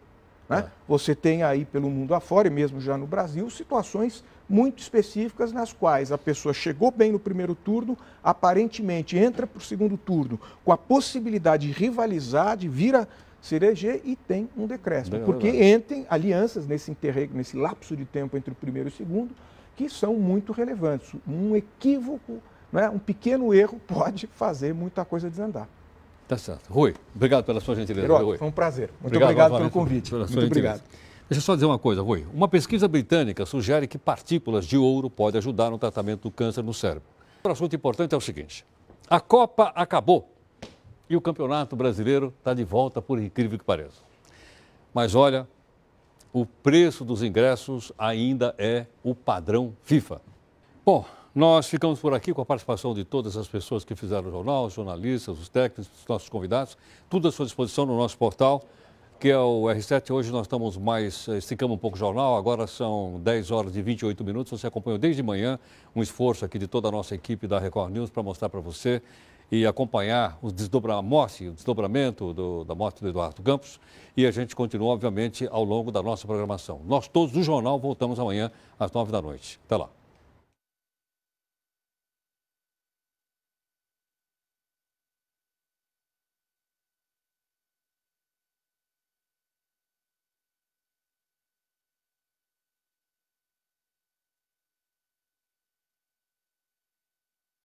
Né? Você tem aí pelo mundo afora, e mesmo já no Brasil, situações muito específicas nas quais a pessoa chegou bem no primeiro turno, aparentemente entra para o segundo turno com a possibilidade de rivalizar, de vir a se eleger e tem um decréscimo. Porque entram alianças nesse interregno, nesse lapso de tempo entre o primeiro e o segundo, que são muito relevantes. Um equívoco, né, um pequeno erro pode fazer muita coisa desandar. Tá certo. Rui, obrigado pela sua gentileza. Rui, foi um prazer. Muito obrigado pelo convite. Muito obrigado. Deixa eu só dizer uma coisa, Rui. Uma pesquisa britânica sugere que partículas de ouro podem ajudar no tratamento do câncer no cérebro. O assunto importante é o seguinte: a Copa acabou e o Campeonato Brasileiro está de volta, por incrível que pareça. Mas olha, o preço dos ingressos ainda é o padrão FIFA. Bom, nós ficamos por aqui com a participação de todas as pessoas que fizeram o jornal, os jornalistas, os técnicos, os nossos convidados, tudo à sua disposição no nosso portal, que é o R7. Hoje nós estamos esticamos um pouco o jornal, agora são 10 horas e 28 minutos. Você acompanhou desde manhã um esforço aqui de toda a nossa equipe da Record News para mostrar para você e acompanhar o desdobramento da morte do Eduardo Campos. E a gente continua, obviamente, ao longo da nossa programação. Nós todos do jornal voltamos amanhã às 9 da noite. Até lá.